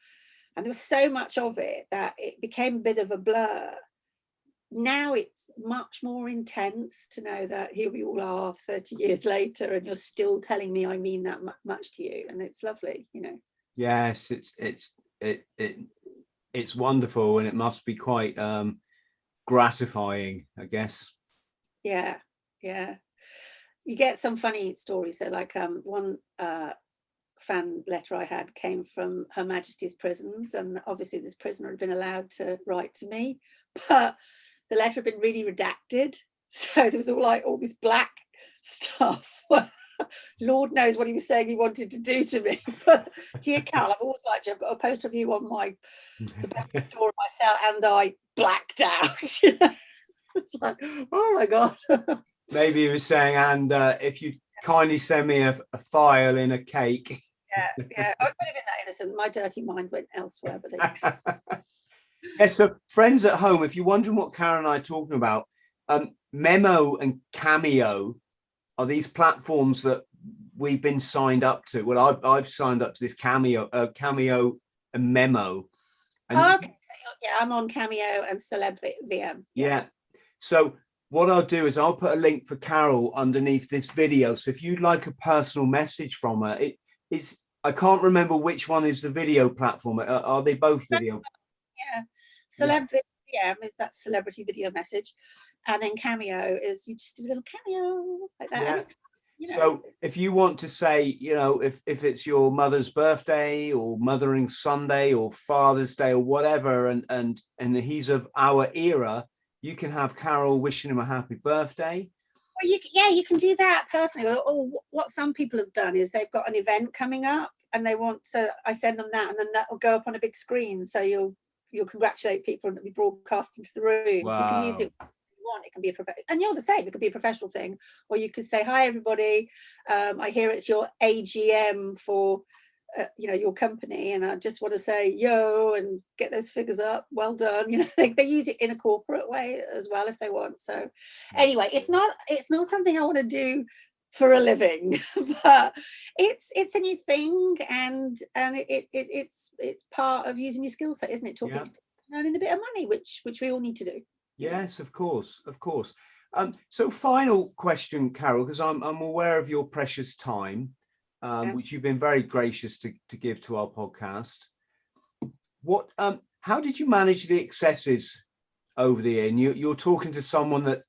and there was so much of it that it became a bit of a blur. Now it's much more intense to know that here we all are 30 years later, and you're still telling me I mean that much to you, and it's lovely, you know. Yes, it's wonderful, and it must be quite gratifying, I guess. Yeah, you get some funny stories. So like one fan letter I had came from Her Majesty's prisons, and obviously this prisoner had been allowed to write to me, but the letter had been really redacted, so there was all this black stuff. Lord knows what he was saying he wanted to do to me. But dear Carol, I've always liked you. I've got a poster of you on the back door of my cell, and I blacked out. You know? It's like, oh my God. Maybe he was saying, and if you kindly send me a file in a cake. Yeah, I could have been that innocent. My dirty mind went elsewhere. But yes, so friends at home, if you're wondering what Karen and I are talking about, Memo and Cameo are these platforms that we've been signed up to. Well, I've signed up to this Cameo and Memo. And okay, so I'm on Cameo and Celeb VM. Yeah. So what I'll do is I'll put a link for Carol underneath this video. So if you'd like a personal message from her, it's, I can't remember which one is the video platform. Are they both video? Yeah. Celeb VM is that celebrity video message. And then Cameo is you just do a little cameo like that. Yeah. It's, you know. So if you want to say, you know, if it's your mother's birthday or Mothering Sunday or Father's Day or whatever, and he's of our era, you can have Carol wishing him a happy birthday. Well, you can do that personally. Or what some people have done is they've got an event coming up and they want to, I send them that, and then that will go up on a big screen. So you'll congratulate people and it'll be broadcast into the room. Wow. So you can use it if you want. It can be and you're the same. It could be a professional thing, or you could say, "Hi, everybody. I hear it's your AGM for." You know, your company, and I just want to say yo and get those figures up, well done. You know, they use it in a corporate way as well if they want. So anyway, it's not something I want to do for a living, but it's a new thing, and it's part of using your skill set, isn't it? Talking to people, earning a bit of money, which we all need to do. Yes, of course. So final question, Carol, because I'm aware of your precious time, which you've been very gracious to give to our podcast. What how did you manage the excesses over the year? And you're talking to someone that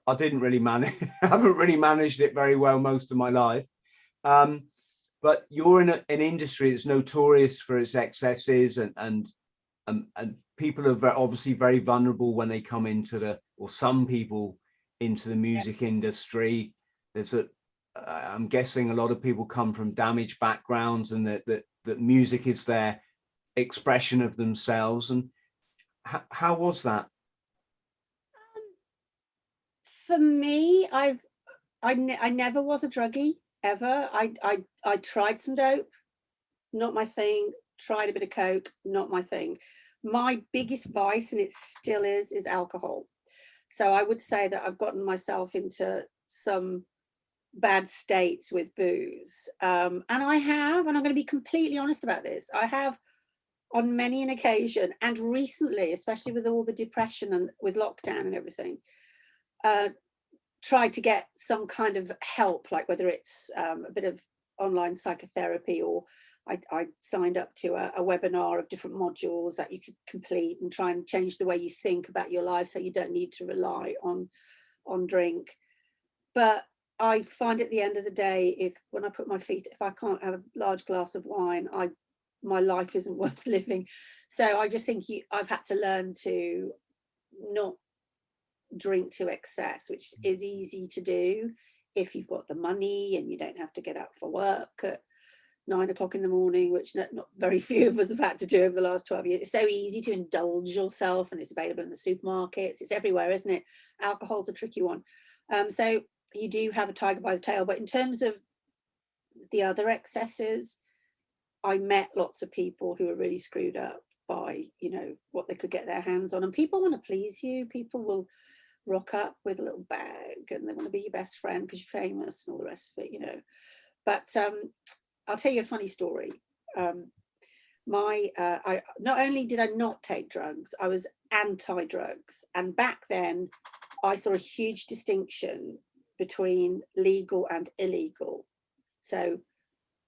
I didn't really manage, haven't really managed it very well most of my life. But you're in an industry that's notorious for its excesses, and people are obviously very vulnerable when they come into some people into the music industry. There's I'm guessing a lot of people come from damaged backgrounds, and that music is their expression of themselves. And how was that? For me, I never was a druggie ever. I tried some dope, not my thing. Tried a bit of coke, not my thing. My biggest vice, and it still is alcohol. So I would say that I've gotten myself into some bad states with booze, and I'm going to be completely honest about this. I have on many an occasion, and recently, especially with all the depression and with lockdown and everything, tried to get some kind of help, like whether it's a bit of online psychotherapy, or I signed up to a webinar of different modules that you could complete and try and change the way you think about your life, so you don't need to rely on drink. But I find at the end of the day, if I can't have a large glass of wine, my life isn't worth living. So I just think I've had to learn to not drink to excess, which is easy to do if you've got the money and you don't have to get up for work at 9 o'clock in the morning, which not very few of us have had to do over the last 12 years. It's so easy to indulge yourself, and it's available in the supermarkets. It's everywhere, isn't it? Alcohol's a tricky one. So you do have a tiger by the tail. But in terms of the other excesses, I met lots of people who were really screwed up by, what they could get their hands on. And people want to please you. People will rock up with a little bag and they want to be your best friend because you're famous and all the rest of it, But I'll tell you a funny story. I not only did I not take drugs, I was anti-drugs. And back then, I saw a huge distinction between legal and illegal. So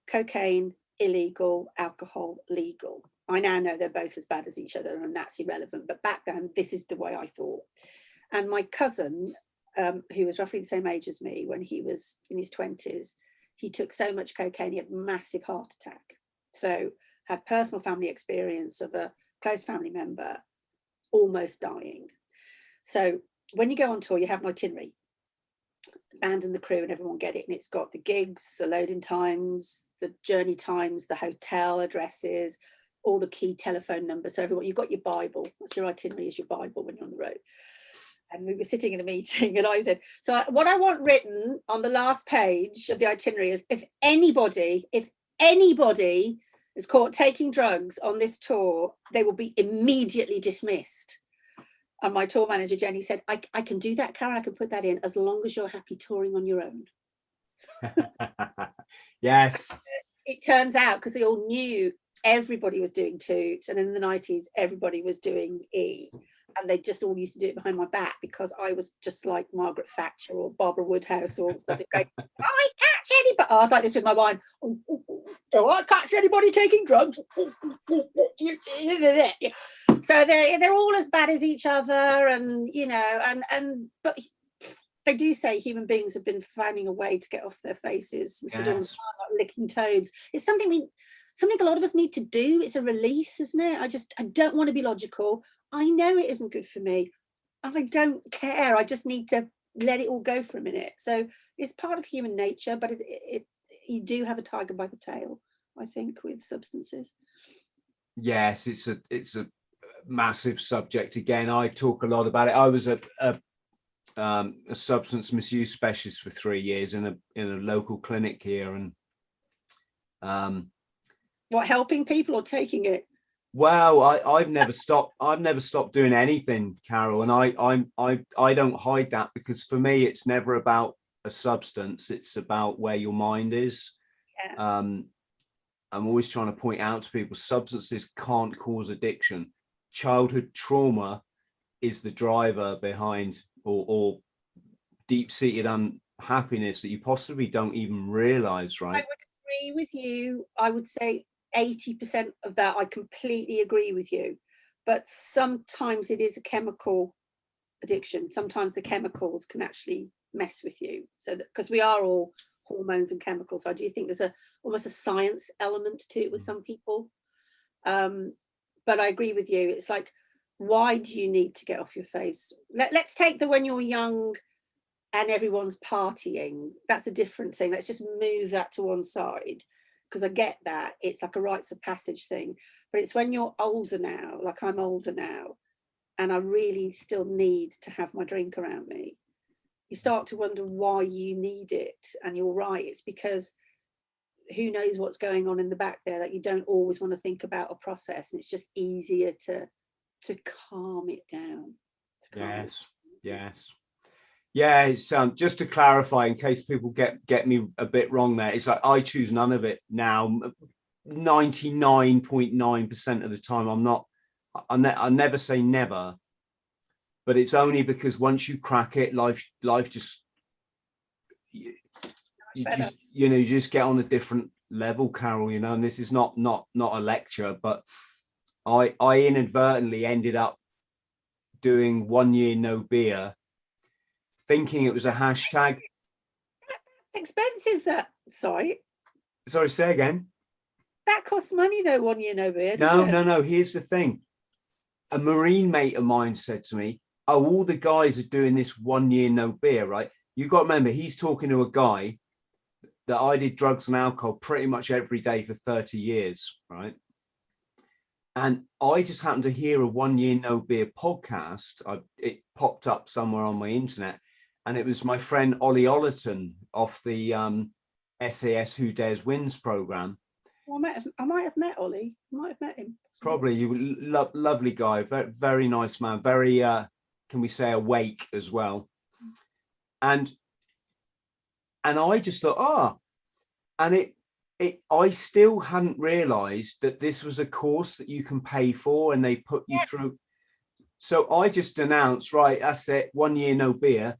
cocaine, illegal, alcohol, legal. I now know they're both as bad as each other, and that's irrelevant. But back then, this is the way I thought. And my cousin, who was roughly the same age as me when he was in his 20s, he took so much cocaine, he had a massive heart attack. So had personal family experience of a close family member almost dying. So when you go on tour, you have an itinerary. The band and the crew and everyone get it. And it's got the gigs, the loading times, the journey times, the hotel addresses, all the key telephone numbers. So everyone, you've got your Bible. That's your itinerary, is your Bible when you're on the road. And we were sitting in a meeting and I said, so what I want written on the last page of the itinerary is, if anybody is caught taking drugs on this tour, they will be immediately dismissed. And my tour manager, Jenny, said, I can do that, Karen, I can put that in, as long as you're happy touring on your own. Yes. It turns out, because they all knew everybody was doing Toots, and in the 90s, everybody was doing E. And they just all used to do it behind my back because I was just like Margaret Thatcher or Barbara Woodhouse or something. Going, I catch anybody. I was like this with my wine. Do I catch anybody taking drugs? So they're all as bad as each other, and but they do say human beings have been finding a way to get off their faces instead of licking toads. It's something a lot of us need to do. It's a release, isn't it? I don't want to be logical. I know it isn't good for me. I don't care. I just need to let it all go for a minute. So it's part of human nature, but you do have a tiger by the tail, I think, with substances. Yes, it's a massive subject. Again, I talk a lot about it. I was a substance misuse specialist for 3 years in a local clinic here, and what, helping people or taking it? Well, I've never stopped doing anything, Carol, and I don't hide that, because for me it's never about a substance, it's about where your mind is. Yeah. I'm always trying to point out to people, substances can't cause addiction. Childhood trauma is the driver behind or deep-seated unhappiness that you possibly don't even realize, right? I would agree with you. I would say 80% of that, I completely agree with you. But sometimes it is a chemical addiction. Sometimes the chemicals can actually mess with you. So because we are all hormones and chemicals, I do think there's almost a science element to it with some people. But I agree with you. It's like, why do you need to get off your face? Let's take when you're young and everyone's partying. That's a different thing. Let's just move that to one side, because I get that. It's like a rites of passage thing. But it's when you're older now, like I'm older now, and I really still need to have my drink around me, you start to wonder why you need it. And you're right. It's because who knows what's going on in the back there that you don't always want to think about or process. And it's just easier to calm it down. Yes. Yeah, it's just to clarify, in case people get me a bit wrong there, it's like I choose none of it now. 99.9% of the time, I'm not, I never say never, but it's only because once you crack it, life just, you just, you just get on a different level, Carol, and this is not a lecture, but I inadvertently ended up doing 1 year no beer, thinking it was a hashtag. It's expensive, that. Sorry, say again. That costs money though, 1 year no beer. No. Here's the thing. A Marine mate of mine said to me, oh, all the guys are doing this 1 year no beer, right? You got to remember, he's talking to a guy that I did drugs and alcohol pretty much every day for 30 years, right? And I just happened to hear a 1 year no beer podcast. It popped up somewhere on my internet, and it was my friend Ollie Ollerton off the SAS Who Dares Wins program. Well, I might have met Ollie. I might have met him. Probably. You lovely guy, very, very nice man, very can we say awake as well. And I just thought, and I still hadn't realized that this was a course that you can pay for and they put you through. So I just announced, right, that's it, 1 year no beer.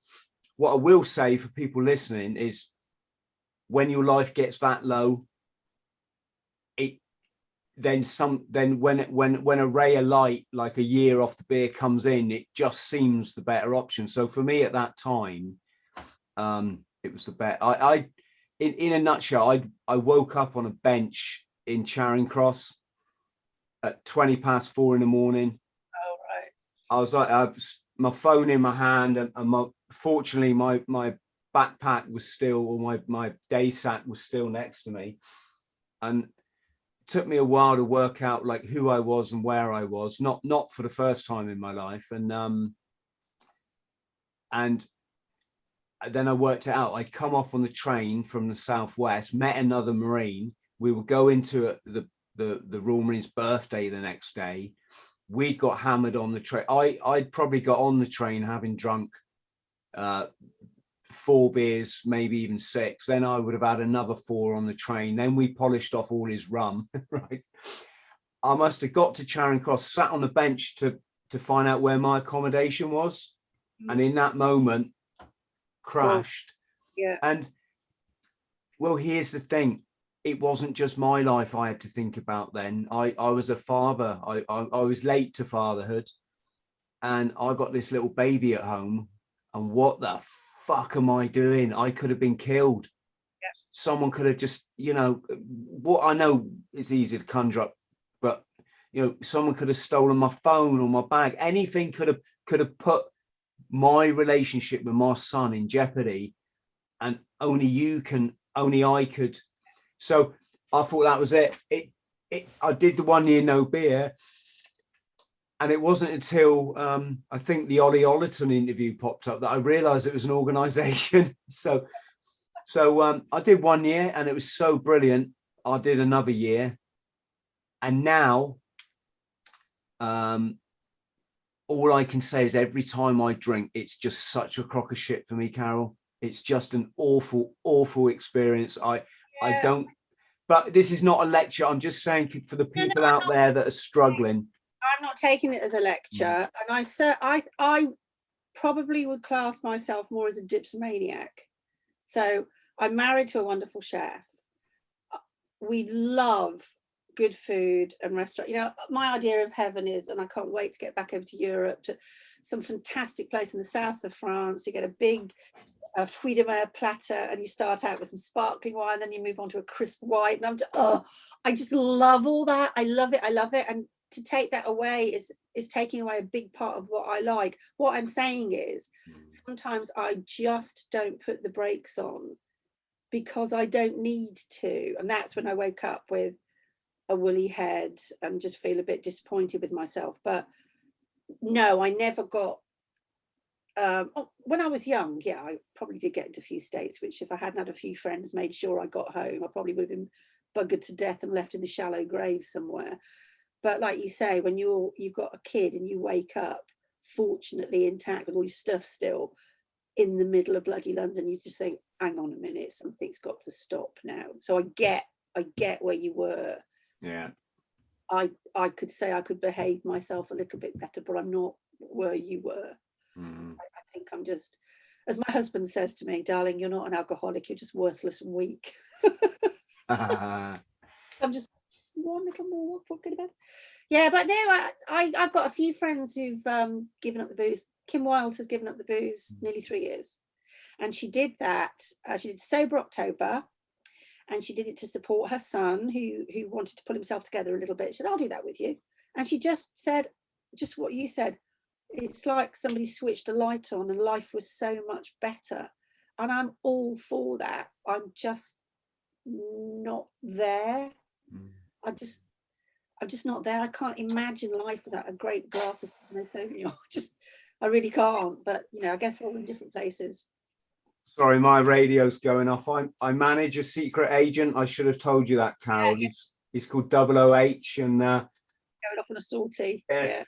What I will say for people listening is, when your life gets that low, then when a ray of light, like a year off the beer, comes in, it just seems the better option. So for me at that time, it was the better. In a nutshell, I woke up on a bench in Charing Cross at 4:20 in the morning. Oh, right. I was like, my phone in my hand, and fortunately my backpack was still, or my day sack was still next to me, and it took me a while to work out like who I was and where I was. Not for the first time in my life, and then I worked it out. I'd come off on the train from the southwest, met another Marine. We would go into the Royal Marine's birthday the next day. We'd got hammered on the train. I'd probably got on the train having drunk 4 beers, maybe even 6. Then I would have had another 4 on the train. Then we polished off all his rum, right? I must have got to Charing Cross, sat on the bench to find out where my accommodation was. And in that moment, crashed. Yeah. And well, here's the thing, it wasn't just my life I had to think about then. I was a father. I was late to fatherhood, and I got this little baby at home, and what the fuck am I doing? I could have been killed. Yeah. Someone could have just, what I know it's easy to conjure up, but someone could have stolen my phone or my bag. Anything could have put my relationship with my son in jeopardy, and only I could. So I thought that was it. I did the 1 year no beer, and it wasn't until I think the Ollie Ollerton interview popped up that I realized it was an organization. So I did 1 year, and it was so brilliant. I did another year, and now all I can say is every time I drink, it's just such a crock of shit for me, Carol. It's just an awful, awful experience. I don't, but this is not a lecture. I'm just saying for the people out there that are struggling. I'm not taking it as a lecture. And I probably would class myself more as a dipsomaniac. So I'm married to a wonderful chef. We love good food and restaurant. My idea of heaven is, and I can't wait to get back over to Europe, to some fantastic place in the south of France. You get a big fruit de mer platter, and you start out with some sparkling wine, then you move on to a crisp white, and I just love all that. I love it. And to take that away is taking away a big part of what I like. What I'm saying is, sometimes I just don't put the brakes on because I don't need to, and that's when I wake up with a woolly head and just feel a bit disappointed with myself. But no, I never got when I was young, I probably did get into a few states, which if I hadn't had a few friends made sure I got home, I probably would have been buggered to death and left in a shallow grave somewhere. But like you say, when you've got a kid and you wake up fortunately intact with all your stuff still in the middle of bloody London, you just think, hang on a minute, something's got to stop now. So I get where you were. Yeah. I could say I could behave myself a little bit better, but I'm not where you were. I think I'm just, as my husband says to me, darling, you're not an alcoholic, you're just worthless and weak. I'm just one little more talking about. Yeah, but no, I've got a few friends who've given up the booze. Kim Wilde has given up the booze nearly 3 years, and she did that. She did Sober October, and she did it to support her son who wanted to pull himself together a little bit. She said, I'll do that with you. And she just said, just what you said, it's like somebody switched a light on and life was so much better. And I'm all for that. I'm just not there. I'm just not there. I can't imagine life without a great glass of Cabernet Sauvignon. I really can't. But you know, I guess we're all in different places. Sorry, my radio's going off. I manage a secret agent. I should have told you that, Carol. Yeah. He's called 00H and going off on a sortie. Yes.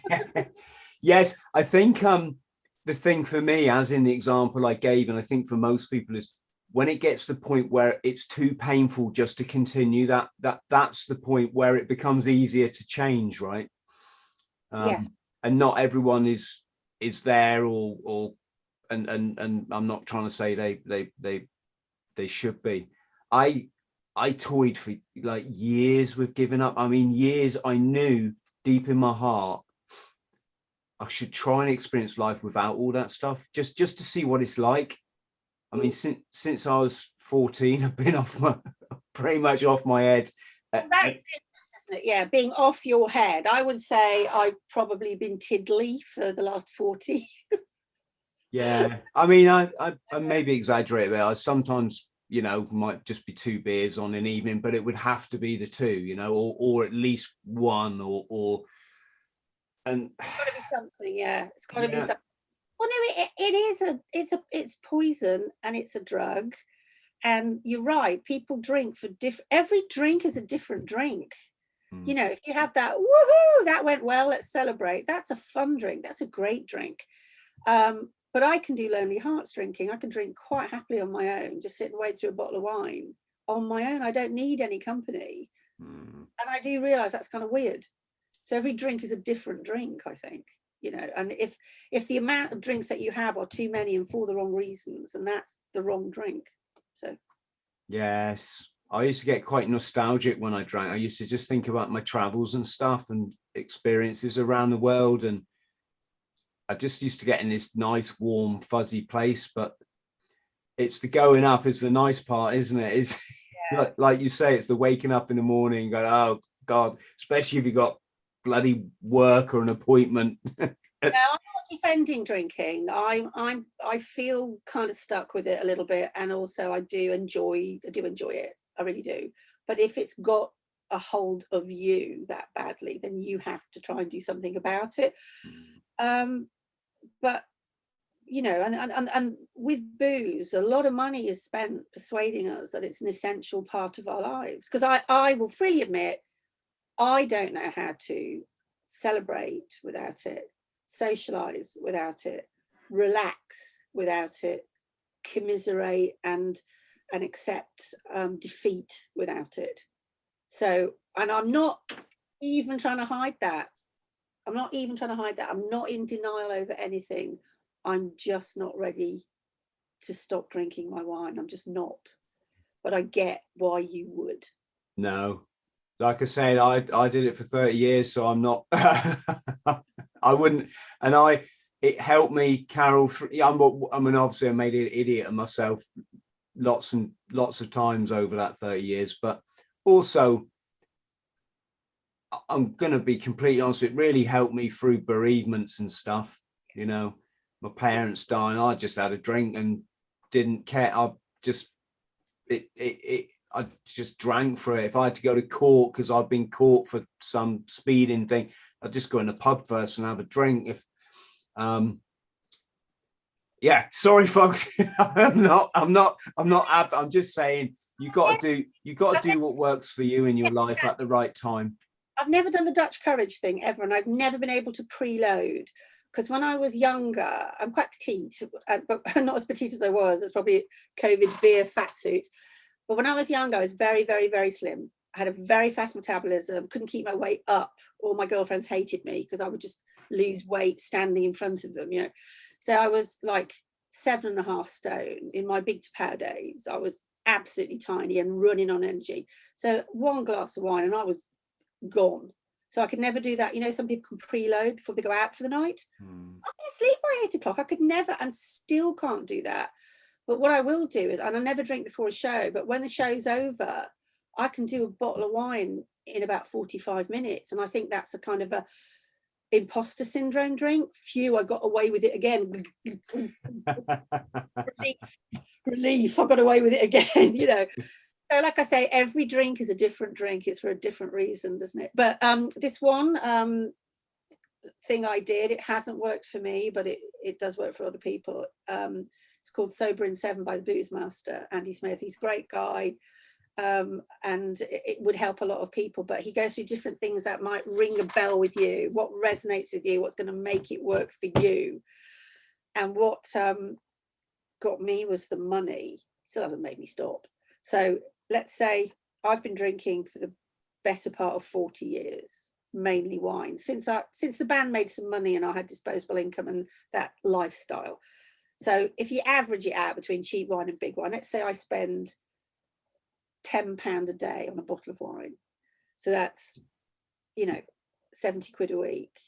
Yeah. Yes, I think the thing for me, as in the example I gave, and I think for most people, is when it gets to the point where it's too painful just to continue, that's the point where it becomes easier to change, right? Yes. And not everyone is there, or and I'm not trying to say they should be. I toyed for like years with giving up. I mean, years. I knew deep in my heart I should try and experience life without all that stuff, just to see what it's like. I mean, since I was 14, I've been pretty much off my head. Well, that's different, isn't it? Yeah, being off your head. I would say I've probably been tiddly for the last 40. Yeah, I mean, I maybe exaggerate there. I sometimes, you know, might just be 2 beers on an evening, but it would have to be the 2, you know, or at least one, or and it's got to be something. Yeah, it's got to be something. Well, no, it's poison and it's a drug, and you're right. People drink for every drink is a different drink. You know, if you have that, woohoo, that went well, let's celebrate. That's a fun drink. That's a great drink. But I can do Lonely Hearts drinking. I can drink quite happily on my own, just sit and wade through a bottle of wine on my own. I don't need any company. And I do realize that's kind of weird. So every drink is a different drink, I think, you know, and if the amount of drinks that you have are too many and for the wrong reasons, then that's the wrong drink. So. Yes, I used to get quite nostalgic when I drank. I used to just think about my travels and stuff and experiences around the world. And I just used to get in this nice, warm, fuzzy place. But it's the going up is the nice part, isn't it? It's like you say, it's the waking up in the morning, going, oh God, especially if you got bloody work or an appointment. No, I'm not defending drinking. I feel kind of stuck with it a little bit, and also I do enjoy it. I really do. But if it's got a hold of you that badly, then you have to try and do something about it. But you know, and with booze, a lot of money is spent persuading us that it's an essential part of our lives. Because I will freely admit, I don't know how to celebrate without it, socialize without it, relax without it, commiserate and accept defeat without it. So, and I'm not even trying to hide that. I'm not in denial over anything. I'm just not ready to stop drinking my wine. I'm just not. But I get why you would. No. Like I said, I did it for 30 years, so I'm not, I wouldn't, and it helped me, Carol. I mean, obviously I made an idiot of myself lots and lots of times over that 30 years, but also I'm going to be completely honest, it really helped me through bereavements and stuff. You know, my parents dying, I just had a drink and didn't care. I just drank for it. If I had to go to court because I've been caught for some speeding thing, I'd just go in the pub first and have a drink. If yeah, sorry folks, I'm just saying you got to do what works for you in your life at the right time. I've never done the Dutch courage thing ever, and I've never been able to preload. Because when I was younger, I'm quite petite, but not as petite as I was. It's probably COVID beer fat suit. But when I was younger, I was very, very, very slim. had a very fast metabolism, couldn't keep my weight up. All my girlfriends hated me because I would just lose weight standing in front of them, you know. So I was like 7.5 stone in my big T'Pau days. I was absolutely tiny and running on energy. So one glass of wine and I was gone. So I could never do that. You know, some people can preload before they go out for the night. I can sleep by 8 o'clock. I could never, and still can't do that. But what I will do is, and I never drink before a show, but when the show's over, I can do a bottle of wine in about 45 minutes. And I think that's a kind of a imposter syndrome drink. Phew, I got away with it again. Relief, I got away with it again, you know. So like I say, every drink is a different drink. It's for a different reason, doesn't it? But this one thing I did, it hasn't worked for me, but it does work for other people. It's called Sober in 7 by the Booze Master, Andy Smith. He's a great guy, and it would help a lot of people. But he goes through different things that might ring a bell with you, what resonates with you, what's going to make it work for you. And what got me was the money. Still hasn't made me stop. So let's say I've been drinking for the better part of 40 years, mainly wine, since the band made some money and I had disposable income and that lifestyle. So if you average it out between cheap wine and big wine, let's say I spend £10 a day on a bottle of wine. So that's, you know, 70 quid a week.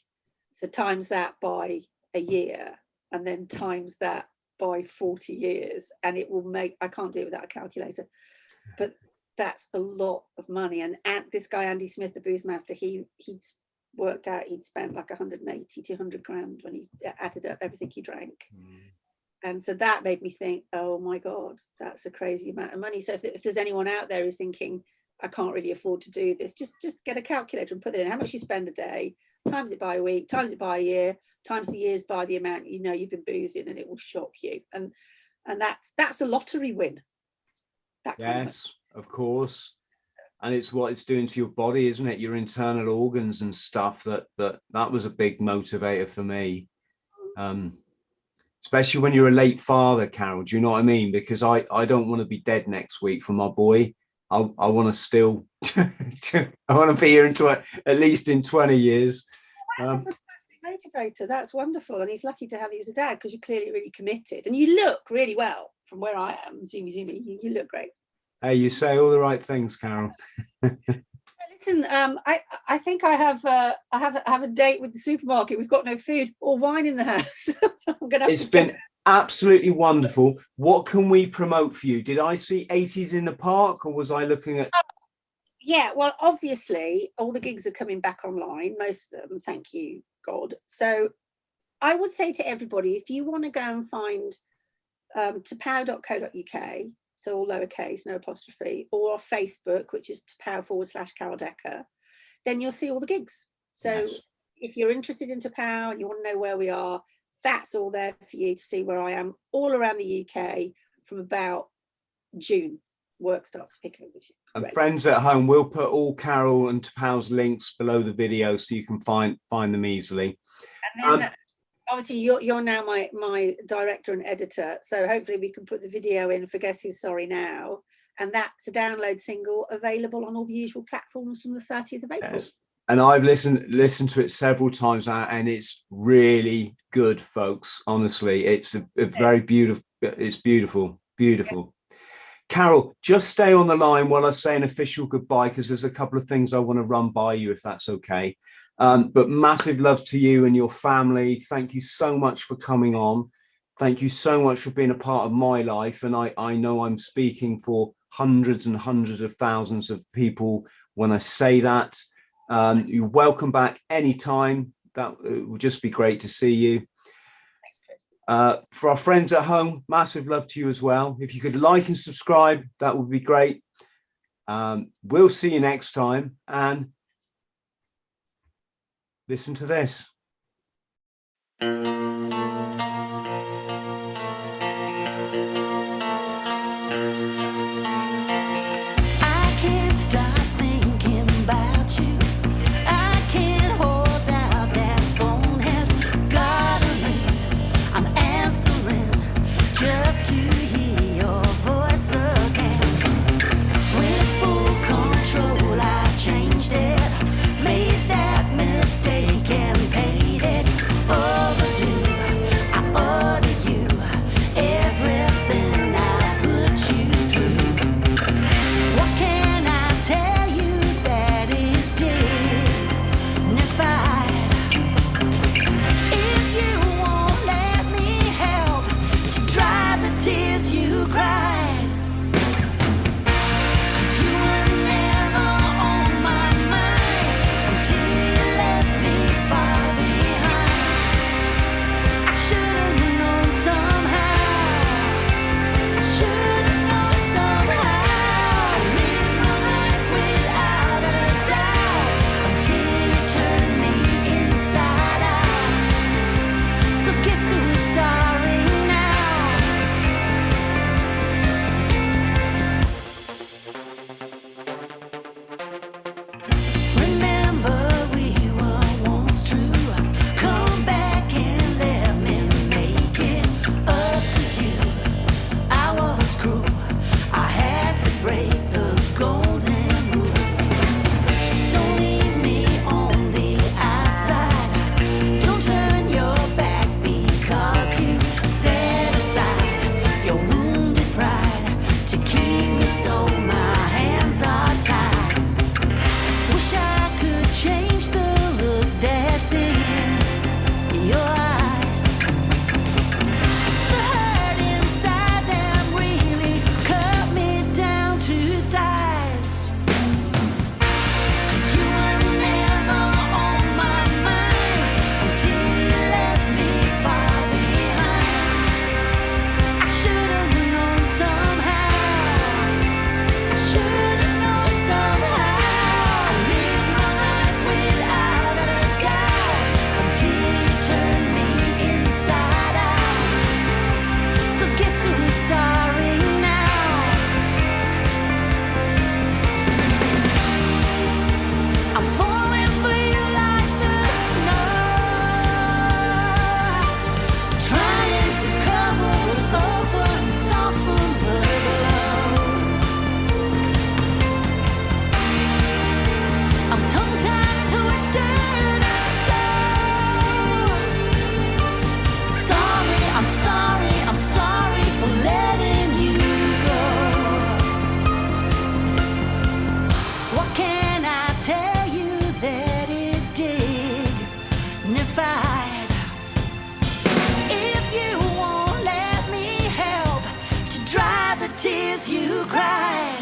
So times that by a year and then times that by 40 years. And it will make, I can't do it without a calculator, but that's a lot of money. And this guy, Andy Smith, the Booze Master, he'd worked out he'd spent like 180 to 100 grand when he added up everything he drank. And so that made me think, oh my God, that's a crazy amount of money. So if there's anyone out there who's thinking, I can't really afford to do this, just get a calculator and put it in how much you spend a day, times it by a week, times it by a year, times the years by the amount you know you've been boozing, and it will shock you. And that's a lottery win. Yes, of course. And it's what it's doing to your body, isn't it? Your internal organs and stuff. That was a big motivator for me. Especially when you're a late father, Carol, do you know what I mean? Because I don't want to be dead next week for my boy. I want to still, I want to be here at least in 20 years. That's a fantastic motivator. That's wonderful. And he's lucky to have you as a dad, because you're clearly really committed and you look really well from where I am. Zoomy, you look great. Hey, you say all the right things, Carol. Listen, I think I have a date with the supermarket. We've got no food or wine in the house. So I'm gonna have it's been absolutely wonderful. What can we promote for you? Did I see 80s in the Park, or was I looking at? Yeah, well, obviously all the gigs are coming back online, most of them, thank you God. So I would say to everybody, if you want to go and find t'pau.co.uk, so all lowercase, no apostrophe, or our Facebook, which is t'pau/Carol Decker, then you'll see all the gigs. So yes. If you're interested in T'Pau and you want to know where we are, that's all there for you to see where I am all around the UK from about June. Work starts to pick up. And friends at home, we'll put all Carol and T'Pau's links below the video so you can find them easily. And then obviously you're now my director and editor, so hopefully we can put the video in for Guess Who's Sorry Now, and that's a download single available on all the usual platforms from the 30th of April. Yes. And I've listened to it several times now, and it's really good, folks. Honestly, it's a very beautiful. It's beautiful. Yeah. Carol, just stay on the line while I say an official goodbye, because there's a couple of things I want to run by you, if that's okay. But massive love to you and your family. Thank you so much for coming on. Thank you so much for being a part of my life. And I know I'm speaking for hundreds and hundreds of thousands of people when I say that. You're welcome back anytime. That would just be great to see you. Thanks, Chris. For our friends at home, massive love to you as well. If you could like and subscribe, that would be great. We'll see you next time, and listen to this. Control. tears you cry.